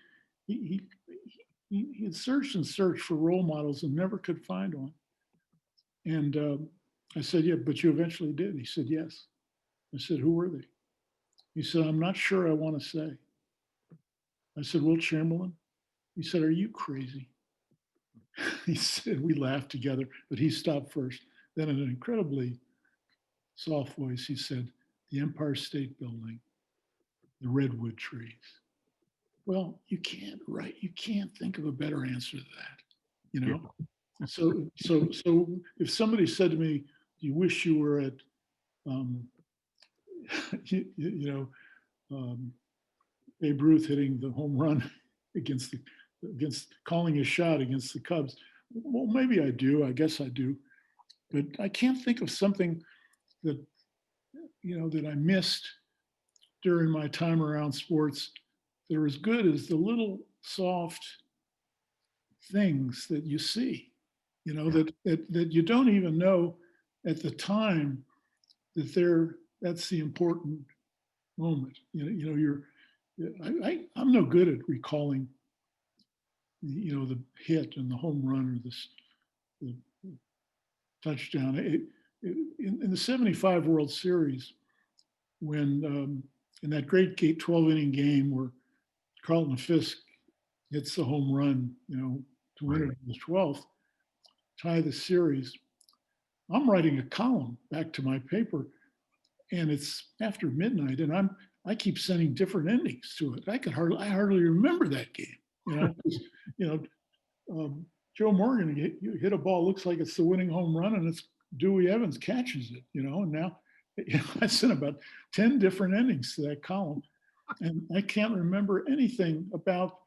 he had searched and searched for role models and never could find one. And I said, "Yeah, but you eventually did." He said, "Yes." I said, "Who were they?" He said, "I'm not sure I want to say." I said, "Wilt Chamberlain?" He said, "Are you crazy?" He said, we laughed together, but he stopped first. Then in an incredibly soft voice, he said, "The Empire State Building, the redwood trees." Well, you can't think of a better answer to that, Yeah. So if somebody said to me, "You wish you were at, Babe Ruth hitting the home run against calling a shot against the Cubs," well, maybe I do. I guess I do, but I can't think of something that that I missed during my time around sports that are as good as the little soft things that you see, that you don't even know at the time that's the important moment. I'm no good at recalling, the hit and the home run or the touchdown. In the '75 World Series, when in that great 12-inning game where Carlton Fisk hits the home run, to win it in the 12th, tie the series. I'm writing a column back to my paper and it's after midnight, and I keep sending different endings to it. I hardly remember that game. You know, Joe Morgan hit a ball, looks like it's the winning home run, and it's Dewey Evans catches it. And now I sent about 10 different endings to that column, and I can't remember anything about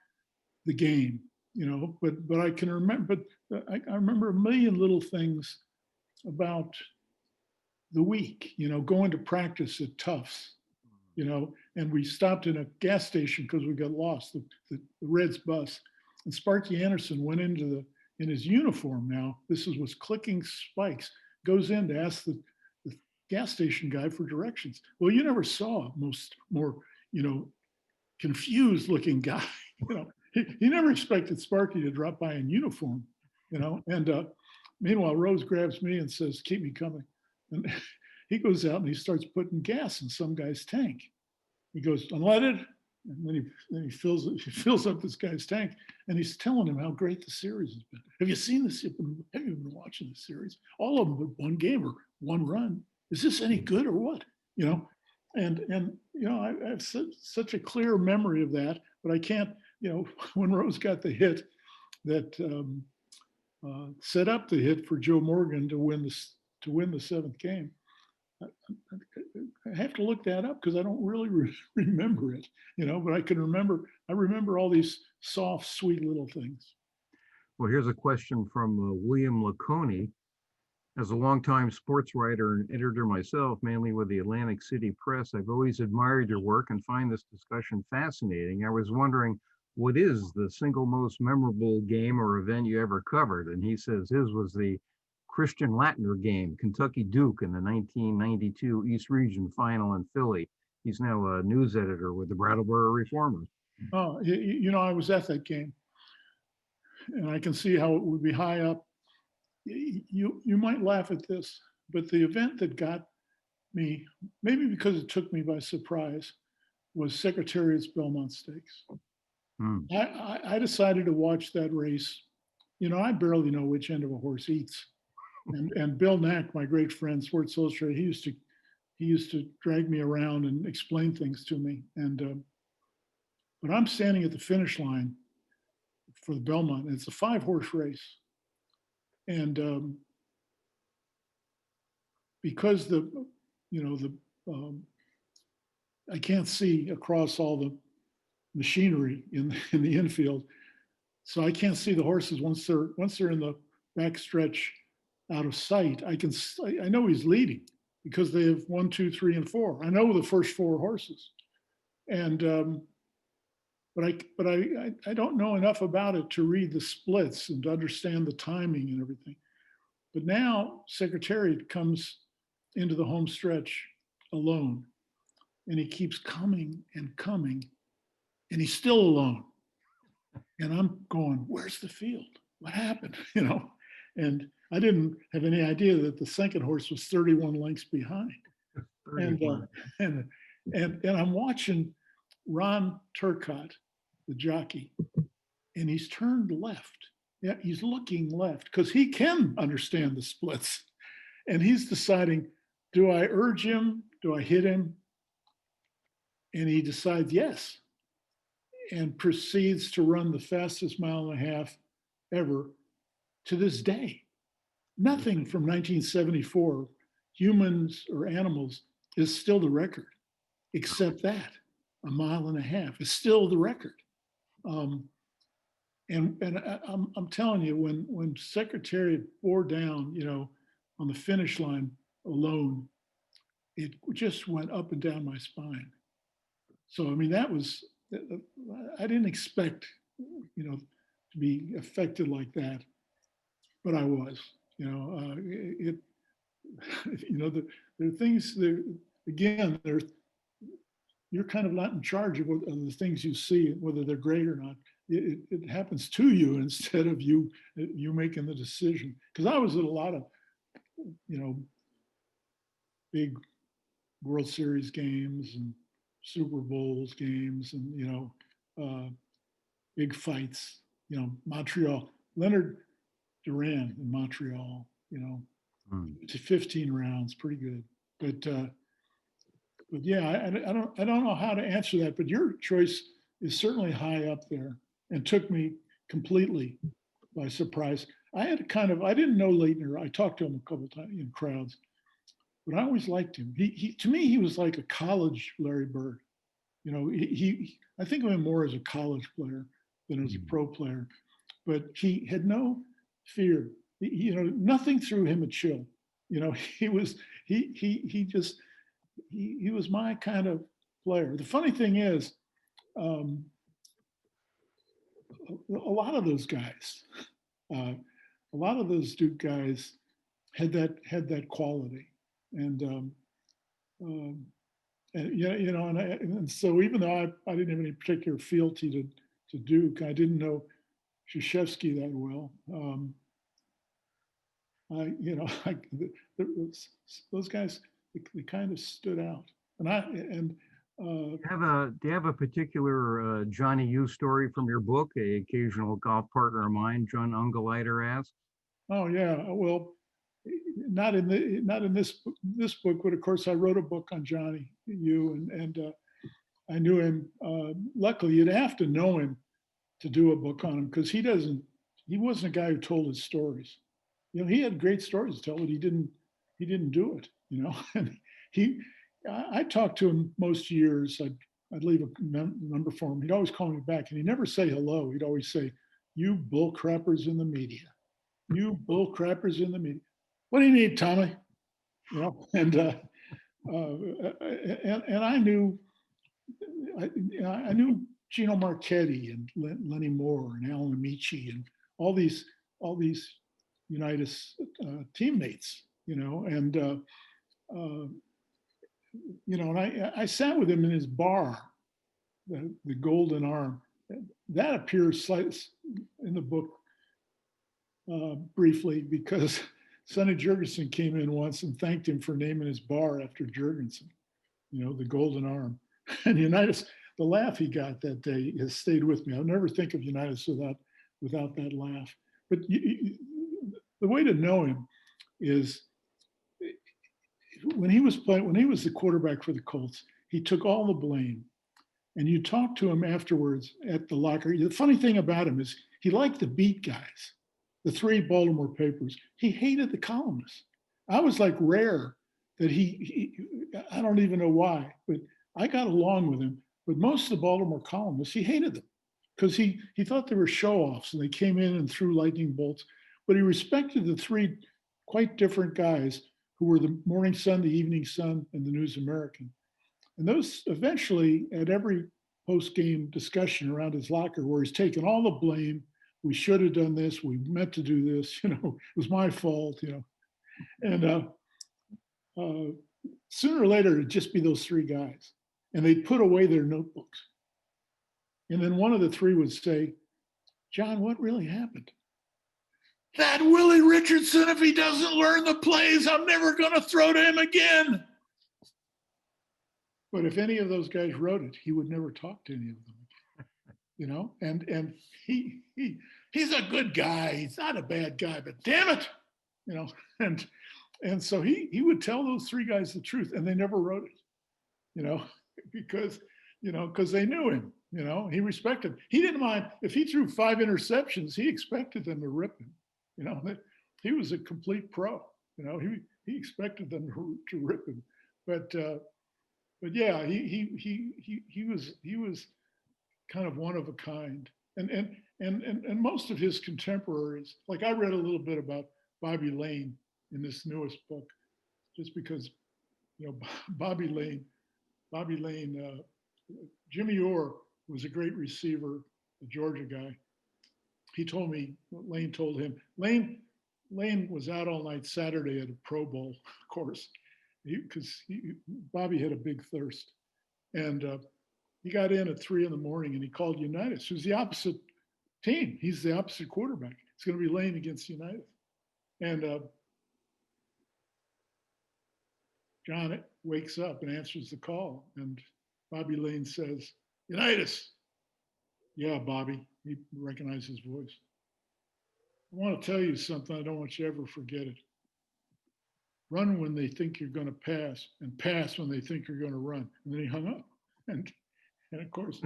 the game. But I can remember. But I remember a million little things about the week, going to practice at Tufts, and we stopped in a gas station because we got lost, the Reds bus. And Sparky Anderson went in his uniform now, was clicking spikes, goes in to ask the gas station guy for directions. Well, you never saw a more, confused looking guy. He never expected Sparky to drop by in uniform, and meanwhile, Rose grabs me and says, "Keep me coming." And he goes out and he starts putting gas in some guy's tank. He goes, "Unleaded," and then he fills up this guy's tank, and he's telling him how great the series has been. Have you seen this? Have you been watching the series? All of them with one game or one run. Is this any good or what? And I have such a clear memory of that, but I can't. When Rose got the hit that set up the hit for Joe Morgan to win the seventh game. I have to look that up because I don't really remember it, but I remember all these soft, sweet little things. Well, here's a question from William Laconi. As a longtime sports writer and editor myself, mainly with the Atlantic City Press, I've always admired your work and find this discussion fascinating. I was wondering, what is the single most memorable game or event you ever covered? And he says his was the Christian Lattner game, Kentucky Duke, in the 1992 East Region Final in Philly. He's now a news editor with the Brattleboro Reformer. Oh, I was at that game, and I can see how it would be high up. You might laugh at this, but the event that got me, maybe because it took me by surprise, was Secretariat's Belmont Stakes. I decided to watch that race. I barely know which end of a horse eats. And Bill Knack, my great friend, Sports Illustrated, he used to drag me around and explain things to me. And but I'm standing at the finish line for the Belmont, and it's a 5-horse race. And because I can't see across all the machinery in the infield, so I can't see the horses once they're in the backstretch out of sight. I know he's leading because they have 1, 2, 3, and 4. I know the first 4 horses, and but I don't know enough about it to read the splits and to understand the timing and everything. But now Secretariat comes into the home stretch alone, and he keeps coming and coming, and he's still alone. And I'm going, where's the field? What happened? And I didn't have any idea that the second horse was 31 lengths behind. And I'm watching Ron Turcotte, the jockey, and he's turned left. Yeah, he's looking left because he can understand the splits. And he's deciding, do I urge him? Do I hit him? And he decides yes, and proceeds to run the fastest 1.5 miles ever to this day. Nothing from 1974, humans or animals, is still the record, except that 1.5 miles is still the record. And I'm telling you, when Secretariat bore down, on the finish line alone, it just went up and down my spine. So I mean, I didn't expect, to be affected like that, but I was. There are things that, again, you're kind of not in charge of the things you see, whether they're great or not. It happens to you instead of you making the decision. Because I was at a lot of, big World Series games and Super Bowls games and, big fights, Montreal, Leonard Duran in Montreal, to 15 rounds, pretty good. But but yeah, I don't know how to answer that, but your choice is certainly high up there and took me completely by surprise. I didn't know Leitner. I talked to him a couple times in crowds, but I always liked him. To me, he was like a college Larry Bird. You know, I think of him more as a college player than as a pro player, but he had no fear. You know, nothing threw him a chill. You know, he was my kind of player. The funny thing is, um, a lot of those guys, uh, a lot of those Duke guys had that quality, and and yeah, you know, and so even though I didn't have any particular fealty to Duke, I didn't know Krzyzewski that well. You know, those guys, they kind of stood out, and Do you have a particular Johnny U story from your book? A occasional golf partner of mine, John Ungeliter, asks. oh yeah, well, not in this book, but of course I wrote a book on Johnny U, and I knew him. Luckily, you'd have to know him to do a book on him because he wasn't a guy who told his stories. You know, he had great stories to tell, but he didn't do it. You know, and he I talked to him most years. I'd leave a number for him. He'd always call me back, and he'd never say hello. He'd always say, "You bull crappers in the media. You bull crappers in the media. What do you need, Tommy?" You know, and I knew Gino Marchetti and Lenny Moore and Alan Amici and all these all these Unitas teammates, you know, and you know, and I sat with him in his bar, the Golden Arm. That appears in the book briefly because Sonny Jurgensen came in once and thanked him for naming his bar after Jurgensen, you know, the Golden Arm. And Unitas, the laugh he got that day has stayed with me. I'll never think of Unitas without that laugh. But the way to know him is when he was the quarterback for the Colts, he took all the blame. And you talk to him afterwards at the locker. The funny thing about him is he liked the beat guys, the three Baltimore papers. He hated the columnists. I was like rare that I don't even know why, but I got along with him. But most of the Baltimore columnists, he hated them because he thought they were show-offs and they came in and threw lightning bolts. But he respected the three quite different guys who were the Morning Sun, the Evening Sun, and the News American. And those eventually, at every post-game discussion around his locker, where he's taken all the blame, we should have done this, we meant to do this, you know, it was my fault, you know. And sooner or later, it'd just be those three guys. And they'd put away their notebooks. And then one of the three would say, "John, what really happened?" "That Willie Richardson, if he doesn't learn the plays, I'm never going to throw to him again." But if any of those guys wrote it, he would never talk to any of them, you know. And he's a good guy. He's not a bad guy, but damn it, you know. And so he would tell those three guys the truth, and they never wrote it, you know, because they knew him, you know. He respected. He didn't mind if he threw 5 interceptions. He expected them to rip him, you know. He was a complete pro, you know. He expected them to rip him, but yeah, he was kind of one of a kind, and most of his contemporaries, like I read a little bit about Bobby Lane in this newest book, just because, you know, Bobby Lane, Jimmy Orr was a great receiver, a Georgia guy. He told me, Lane told him, Lane was out all night Saturday at a Pro Bowl course because Bobby had a big thirst. And he got in at 3 a.m. and he called Unitas, who's the opposite team. He's the opposite quarterback. It's going to be Lane against Unitas. And John wakes up and answers the call. And Bobby Lane says, "Unitas." "Yeah, Bobby." He recognized his voice. "I want to tell you something. I don't want you to ever forget it. run when they think you're going to pass, and pass when they think you're going to run. And then he hung up. And of course,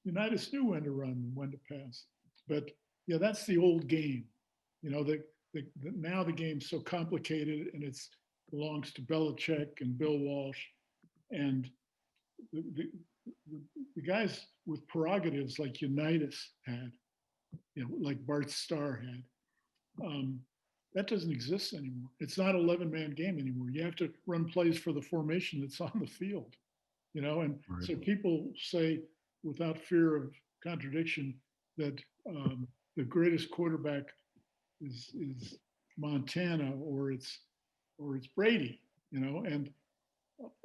Unitas knew when to run and when to pass. But yeah, that's the old game. You know, now the game's so complicated, and it belongs to Belichick and Bill Walsh and the, the, the guys with prerogatives like Unitas had, you know, like Bart Starr had. That doesn't exist anymore. It's not an 11-man game anymore. You have to run plays for the formation that's on the field, you know. And Right. so people say, without fear of contradiction, that the greatest quarterback is Montana or it's Brady, you know. And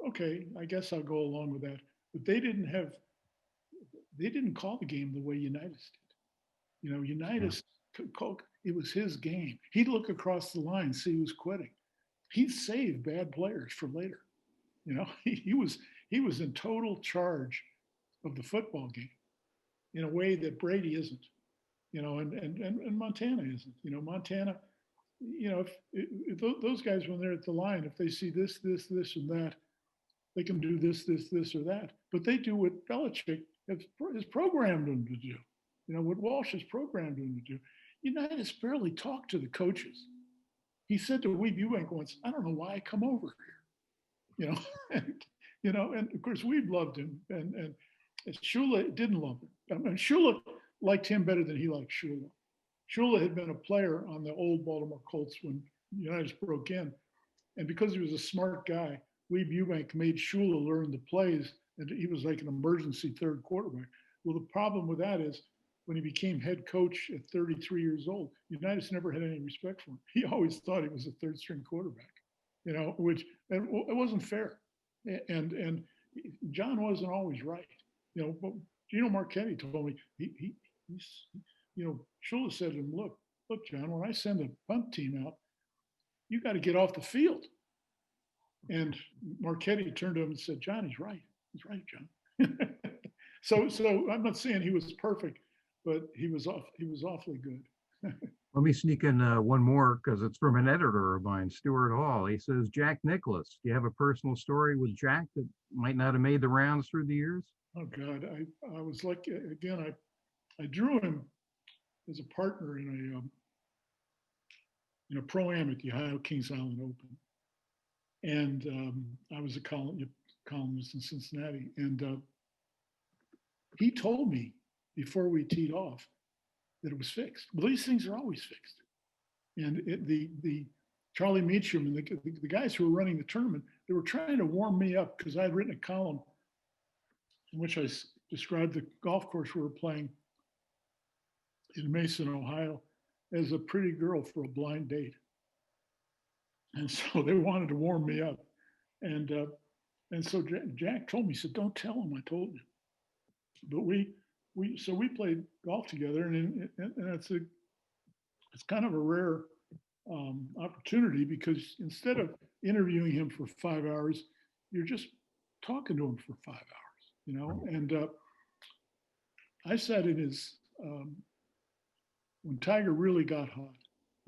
okay, I guess I'll go along with that. But they didn't call the game the way Unitas did. You know, Unitas, it was his game. He'd look across the line, see who's quitting. He'd save bad players for later. You know, he was in total charge of the football game in a way that Brady isn't. You know, and Montana isn't. You know, Montana. You know, if those guys, when they're at the line, if they see this, and that, they can do this, or that. But they do what Belichick has programmed them to do. You know, what Walsh has programmed them to do. Unitas barely talked to the coaches. He said to Weeb Ewbank once, "I don't know why I come over here." You know, and of course Weeb loved him, and Shula didn't love him. I mean, Shula liked him better than he liked Shula. Shula had been a player on the old Baltimore Colts when Unitas broke in, and because he was a smart guy, Weeb Ewbank made Shula learn the plays, and he was like an emergency third quarterback. Well, the problem with that is when he became head coach at 33 years old, Unitas never had any respect for him. He always thought he was a third string quarterback, you know, which it wasn't fair. And John wasn't always right. You know, but Gino Marchetti told me, he's, you know, Shula said to him, look, John, when I send the punt team out, you got to get off the field. And Marchetti turned to him and said, John, he's right. He's right, John. So I'm not saying he was perfect, but he was awfully good. Let me sneak in one more because it's from an editor of mine, Stuart Hall. He says, Jack Nicklaus, do you have a personal story with Jack that might not have made the rounds through the years? Oh God, I was like, again, I drew him as a partner in a pro-am at the Ohio Kings Island Open. And I was a columnist in Cincinnati. And he told me before we teed off that it was fixed. Well, these things are always fixed. And the Charlie Meacham and the guys who were running the tournament, they were trying to warm me up because I had written a column in which I described the golf course we were playing in Mason, Ohio, as a pretty girl for a blind date. And so they wanted to warm me up. And so Jack told me, he said, don't tell him I told you. But we played golf together, and it's kind of a rare opportunity because instead of interviewing him for 5 hours, you're just talking to him for 5 hours, you know. And I sat in his when Tiger really got hot.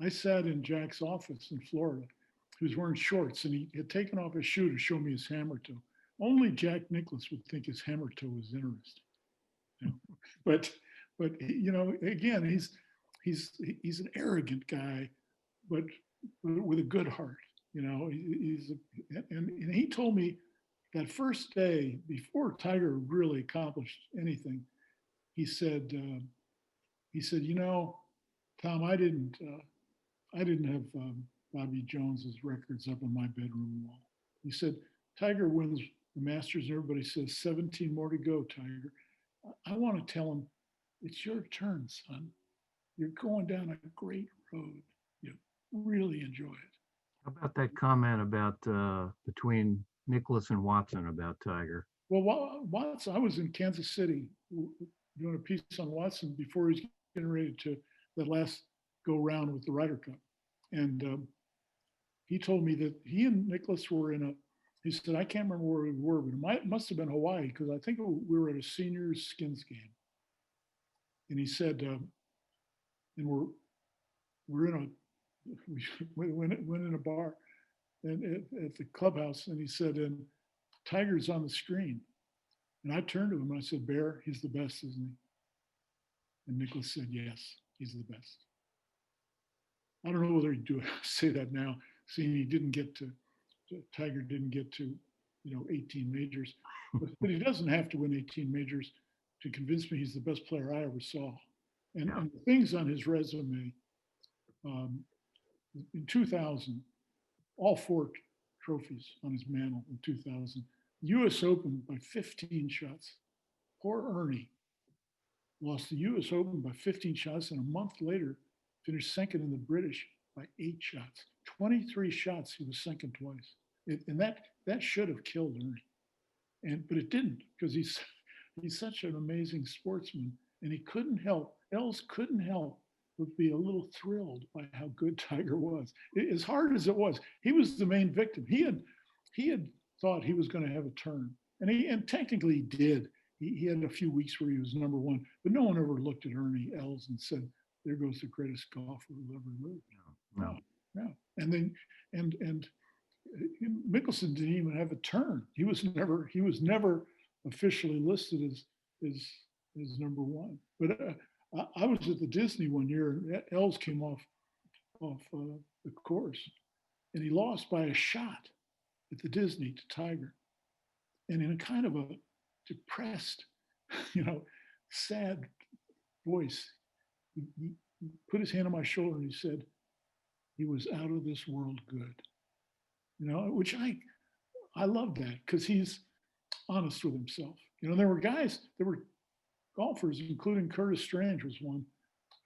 I sat in Jack's office in Florida. He was wearing shorts, and he had taken off his shoe to show me his hammer toe. Only Jack Nicklaus would think his hammer toe was interesting. You know? But you know, again, he's an arrogant guy, but with a good heart. You know, and he told me that first day before Tiger really accomplished anything, he said, you know, Tom, I didn't have Bobby Jones's records up on my bedroom wall. He said, Tiger wins the Masters, and everybody says 17 more to go, Tiger. I want to tell him, it's your turn, son. You're going down a great road. You really enjoy it. How about that comment about between Nicklaus and Watson about Tiger? Well, Watson, I was in Kansas City doing a piece on Watson before he was getting ready to the last go round with the Ryder Cup. And he told me that he and Nicklaus were he said, I can't remember where we were, but it must have been Hawaii because I think we were at a seniors skins game. And he said, and we're in we went in a bar, at the clubhouse, and he said, "And Tiger's on the screen." And I turned to him and I said, "Bear, he's the best, isn't he?" And Nicholas said, "Yes, he's the best." I don't know whether he'd say that now, seeing he didn't get to, Tiger didn't get to, 18 majors, but he doesn't have to win 18 majors to convince me he's the best player I ever saw. And the things on his resume, in 2000, all 4 trophies on his mantle in 2000, US Open by 15 shots. Poor Ernie lost the US Open by 15 shots, and a month later finished second in the British by 8 shots. 23 shots, he was second twice. And that should have killed Ernie. But it didn't, because he's such an amazing sportsman, and he couldn't help, Els couldn't help but be a little thrilled by how good Tiger was. As hard as it was, he was the main victim. He had thought he was going to have a turn, and technically he did. He had a few weeks where he was number one, but no one ever looked at Ernie Els and said, "There goes the greatest golfer who ever lived." No. And then and Mickelson didn't even have a turn. He was never officially listed as number one. But I was at the Disney one year, and Els came off the course, and he lost by a shot at the Disney to Tiger. And in a kind of a depressed, sad voice, he put his hand on my shoulder and he said, "He was out of this world good." Which I love that, because he's honest with himself. There were golfers, including Curtis Strange was one,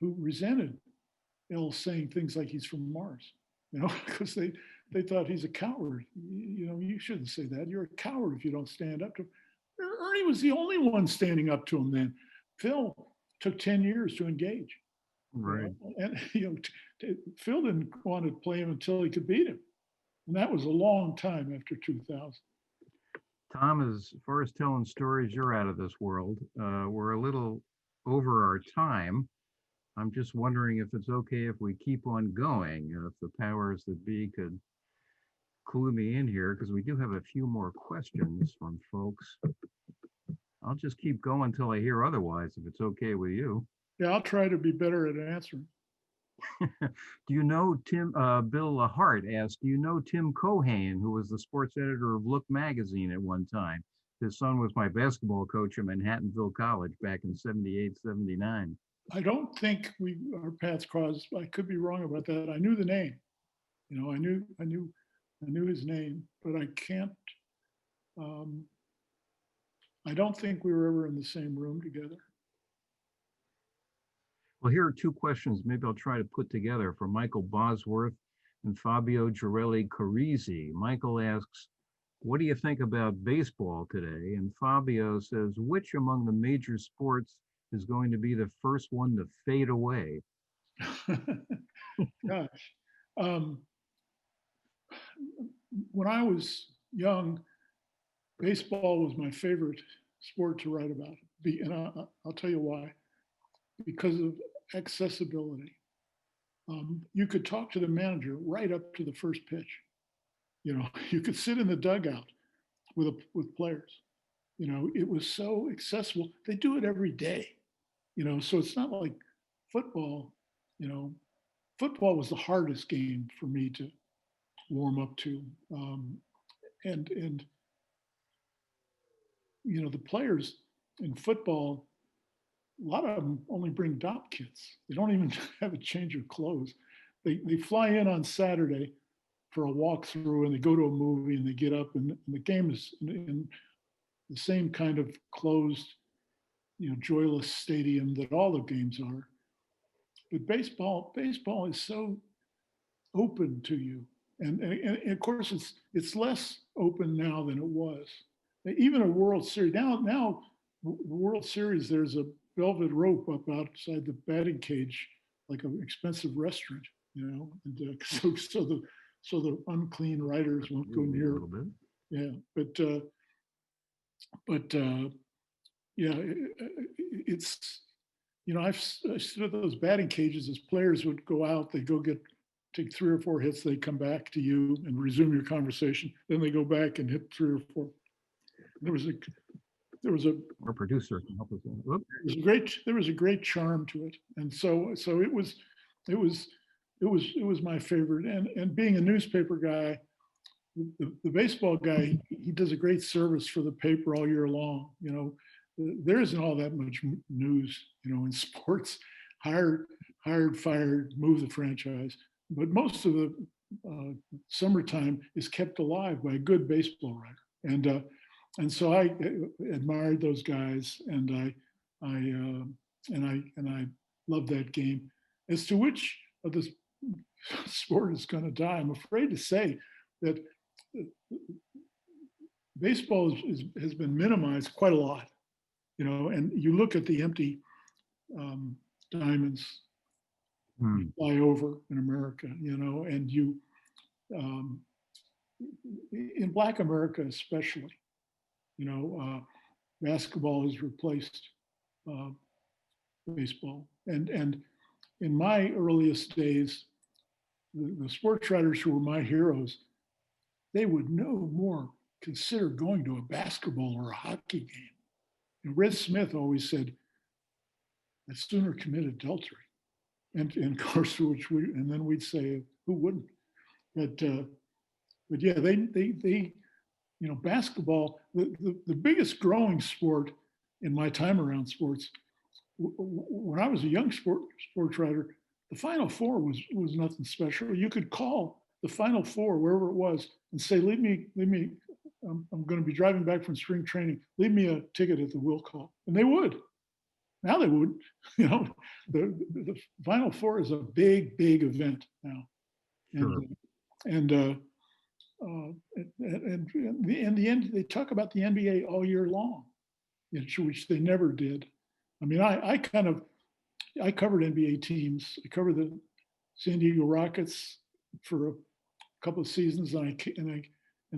who resented Els saying things like he's from Mars, because they thought he's a coward. You shouldn't say that. You're a coward if you don't stand up to him. Ernie was the only one standing up to him then. Phil took 10 years to engage. Right. And Phil didn't want to play him until he could beat him. And that was a long time after 2000. Tom, as far as telling stories, you're out of this world. We're a little over our time. I'm just wondering if it's okay if we keep on going, if the powers that be could clue me in here, because we do have a few more questions from folks. I'll just keep going until I hear otherwise, if it's okay with you. Yeah, I'll try to be better at answering. Do you know Tim? Bill Hart asked, "Do you know Tim Cohan, who was the sports editor of Look magazine at one time? His son was my basketball coach at Manhattanville College back in '78, '79. I don't think our paths crossed. I could be wrong about that. I knew the name. I knew his name, but I can't. I don't think we were ever in the same room together. Well, here are 2 questions maybe I'll try to put together for Michael Bosworth and Fabio Girelli Carisi. Michael asks, "What do you think about baseball today?" And Fabio says, "Which among the major sports is going to be the first one to fade away?" Gosh. When I was young, baseball was my favorite sport to write about. And I'll tell you why. Because of accessibility. You could talk to the manager right up to the first pitch. You could sit in the dugout with players. It was so accessible. They do it every day. So it's not like football. Football was the hardest game for me to warm up to. And the players in football, a lot of them only bring dop kits. They don't even have a change of clothes. They fly in on Saturday for a walkthrough, and they go to a movie, and they get up, and the game is in the same kind of closed, joyless stadium that all the games are. But baseball is so open to you, and of course it's less open now than it was. Even a World Series now, World Series, there's a velvet rope up outside the batting cage, like an expensive restaurant, and so the unclean writers won't go near. A little bit. Yeah, but yeah, it's I stood at those batting cages as players would go out. They go get take 3 or 4 hits, they come back to you and resume your conversation. Then they go back and hit 3 or 4. There was a Our producer can help us. Whoop. there was a great charm to it, and so it was my favorite. And being a newspaper guy, the baseball guy, he does a great service for the paper all year long. You know, there isn't all that much news, you know, in sports. Hired, fired, move the franchise. But most of the summertime is kept alive by a good baseball writer. And so I admired those guys, and I love that game. As to which of the sport is going to die, I'm afraid to say that baseball has been minimized quite a lot, you know. And you look at the empty diamonds fly over in America, you know, and you in Black America especially, you know, basketball has replaced baseball. And in my earliest days, the sports writers who were my heroes, they would no more consider going to a basketball or a hockey game. And Red Smith always said, "I'd sooner commit adultery." And of course, and then we'd say, who wouldn't? But yeah, they you know, basketball, the biggest growing sport in my time around sports, when I was a young sports writer, the Final Four was nothing special. You could call the Final Four wherever it was and say, leave me, I'm going to be driving back from spring training. Leave me a ticket at the will call. And they would. Now they wouldn't. You know, the Final Four is a big, big event now. Sure. And in the end, they talk about the NBA all year long, which they never did. I mean, I covered NBA teams. I covered the San Diego Rockets for a couple of seasons, and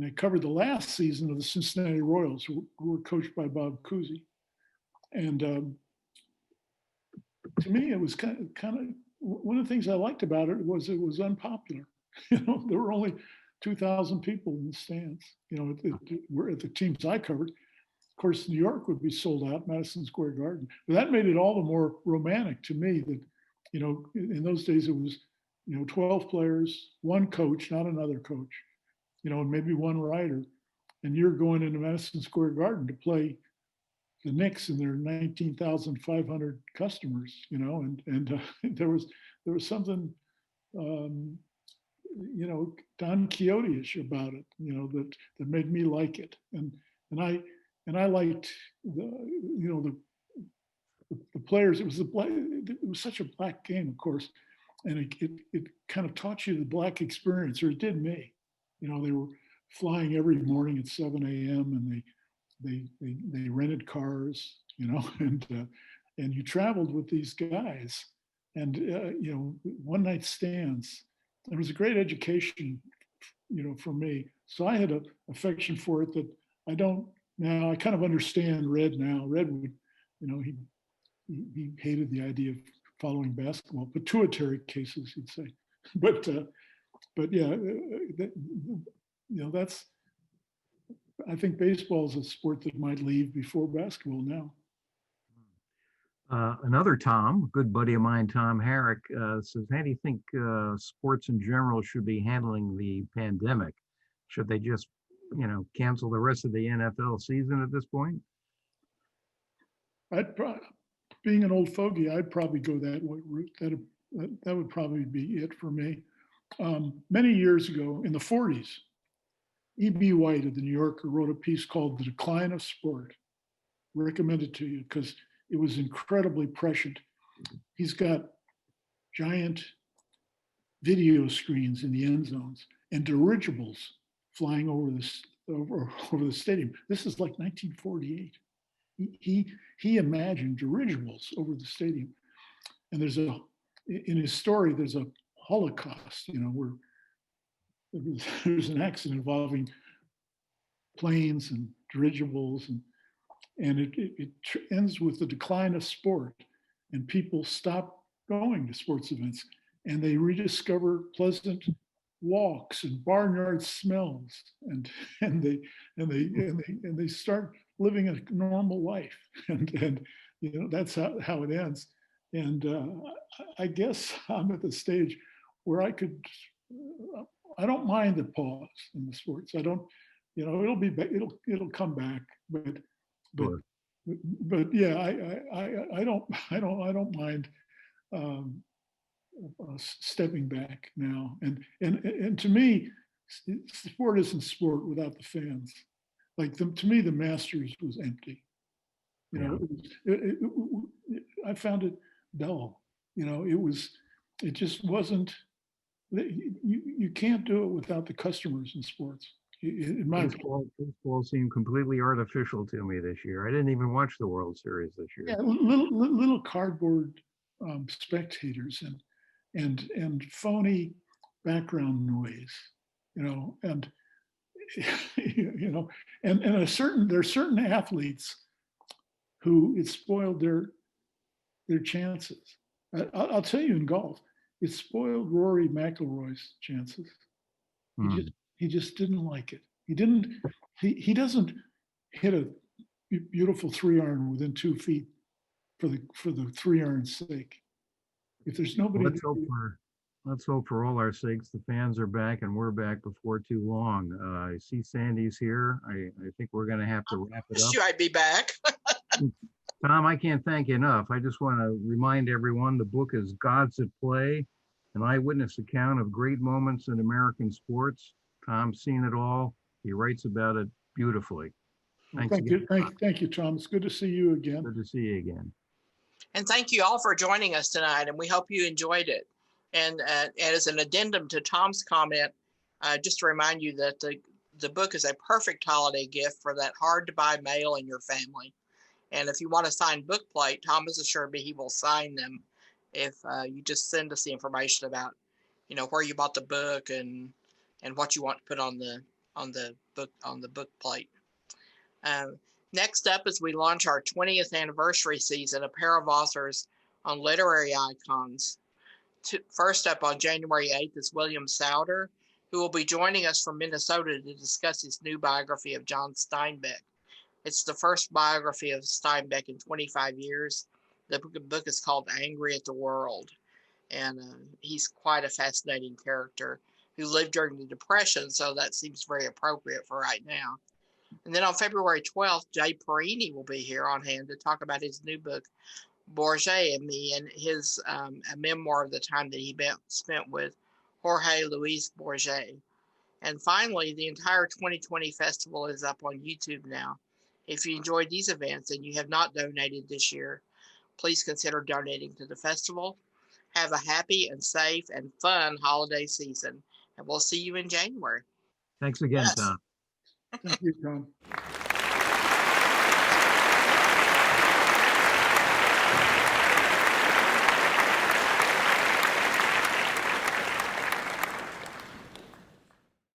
I covered the last season of the Cincinnati Royals, who were coached by Bob Cousy. And to me, it was kind of one of the things I liked about it was unpopular. You know, there were only 2,000 people in the stands. You know, at the teams I covered. Of course, New York would be sold out, Madison Square Garden. But that made it all the more romantic to me that, you know, in those days it was, you know, 12 players, one coach, not another coach, you know, and maybe one writer. And you're going into Madison Square Garden to play the Knicks and their 19,500 customers, you know, and there was something, you know, Don Quixote-ish about it, you know, that made me like it. And I liked the players. It was such a black game, of course, and it kind of taught you the black experience, or it did me. You know, they were flying every morning at 7 a.m. and they rented cars, you know, and you traveled with these guys, and you know, one night stands. It was a great education, you know, for me. So I had an affection for it that I don't now. I kind of understand Red now. Red would, you know, he hated the idea of following basketball, pituitary cases, he'd say. But yeah, you know, that's. I think baseball is a sport that might leave before basketball now. Another Tom, a good buddy of mine, Tom Herrick, says, how do you think sports in general should be handling the pandemic? Should they just, you know, cancel the rest of the NFL season at this point? Being an old fogey, I'd probably go that route. That would probably be it for me. Many years ago, in the 40s, E.B. White of the New Yorker wrote a piece called "The Decline of Sport." Recommend it to you because it was incredibly prescient. He's got giant video screens in the end zones and dirigibles flying over the stadium. This is like 1948. He imagined dirigibles over the stadium, and in his story there's a Holocaust, you know, where there's an accident involving planes and dirigibles, and it ends with the decline of sport, and people stop going to sports events. and they rediscover pleasant walks and barnyard smells, and they start living a normal life, and that's how it ends. And I guess I'm at the stage where I don't mind the pause in the sports. I don't, it'll come back, but Sure. yeah, I don't mind stepping back now. And to me, sport isn't sport without the fans. Like to me, the Masters was empty. Yeah. I found it dull. It just wasn't. You can't do it without the customers in sports. In my Baseball seemed completely artificial to me this year. I didn't even watch the World Series this year. yeah, little cardboard spectators and phony background noise, and there's certain athletes who it spoiled their chances. I'll tell you, in golf, it spoiled Rory McIlroy's chances. He just didn't like it. He doesn't hit a beautiful 3-iron within 2 feet for the 3-iron's sake. If there's nobody, let's hope for all our sakes the fans are back and we're back before too long. I see Sandy's here. I think we're going to have to wrap it up. You I'd be back. Tom, I can't thank you enough. I just want to remind everyone the book is Gods at Play, an eyewitness account of great moments in American sports. Tom's seen it all. He writes about it beautifully. Thank you, Tom. It's good to see you again. Good to see you again. And thank you all for joining us tonight, and we hope you enjoyed it. And as an addendum to Tom's comment, just to remind you that the book is a perfect holiday gift for that hard-to-buy male in your family. And if you want a signed book plate, Tom has assured me he will sign them if you just send us the information about, where you bought the book and what you want to put on the book plate. Next up, as we launch our 20th anniversary season, a pair of authors on literary icons. First up on January 8th is William Souter, who will be joining us from Minnesota to discuss his new biography of John Steinbeck. It's the first biography of Steinbeck in 25 years. The book is called Angry at the World. And he's quite a fascinating character who lived during the Depression, so that seems very appropriate for right now. And then on February 12th, Jay Perini will be here on hand to talk about his new book, Bourget and Me, and his a memoir of the time that he spent with Jorge Luis Bourget. And finally, the entire 2020 festival is up on YouTube now. If you enjoyed these events and you have not donated this year, please consider donating to the festival. Have a happy and safe and fun holiday season, and we'll see you in January. Thanks again, Tom. Thank you, Tom.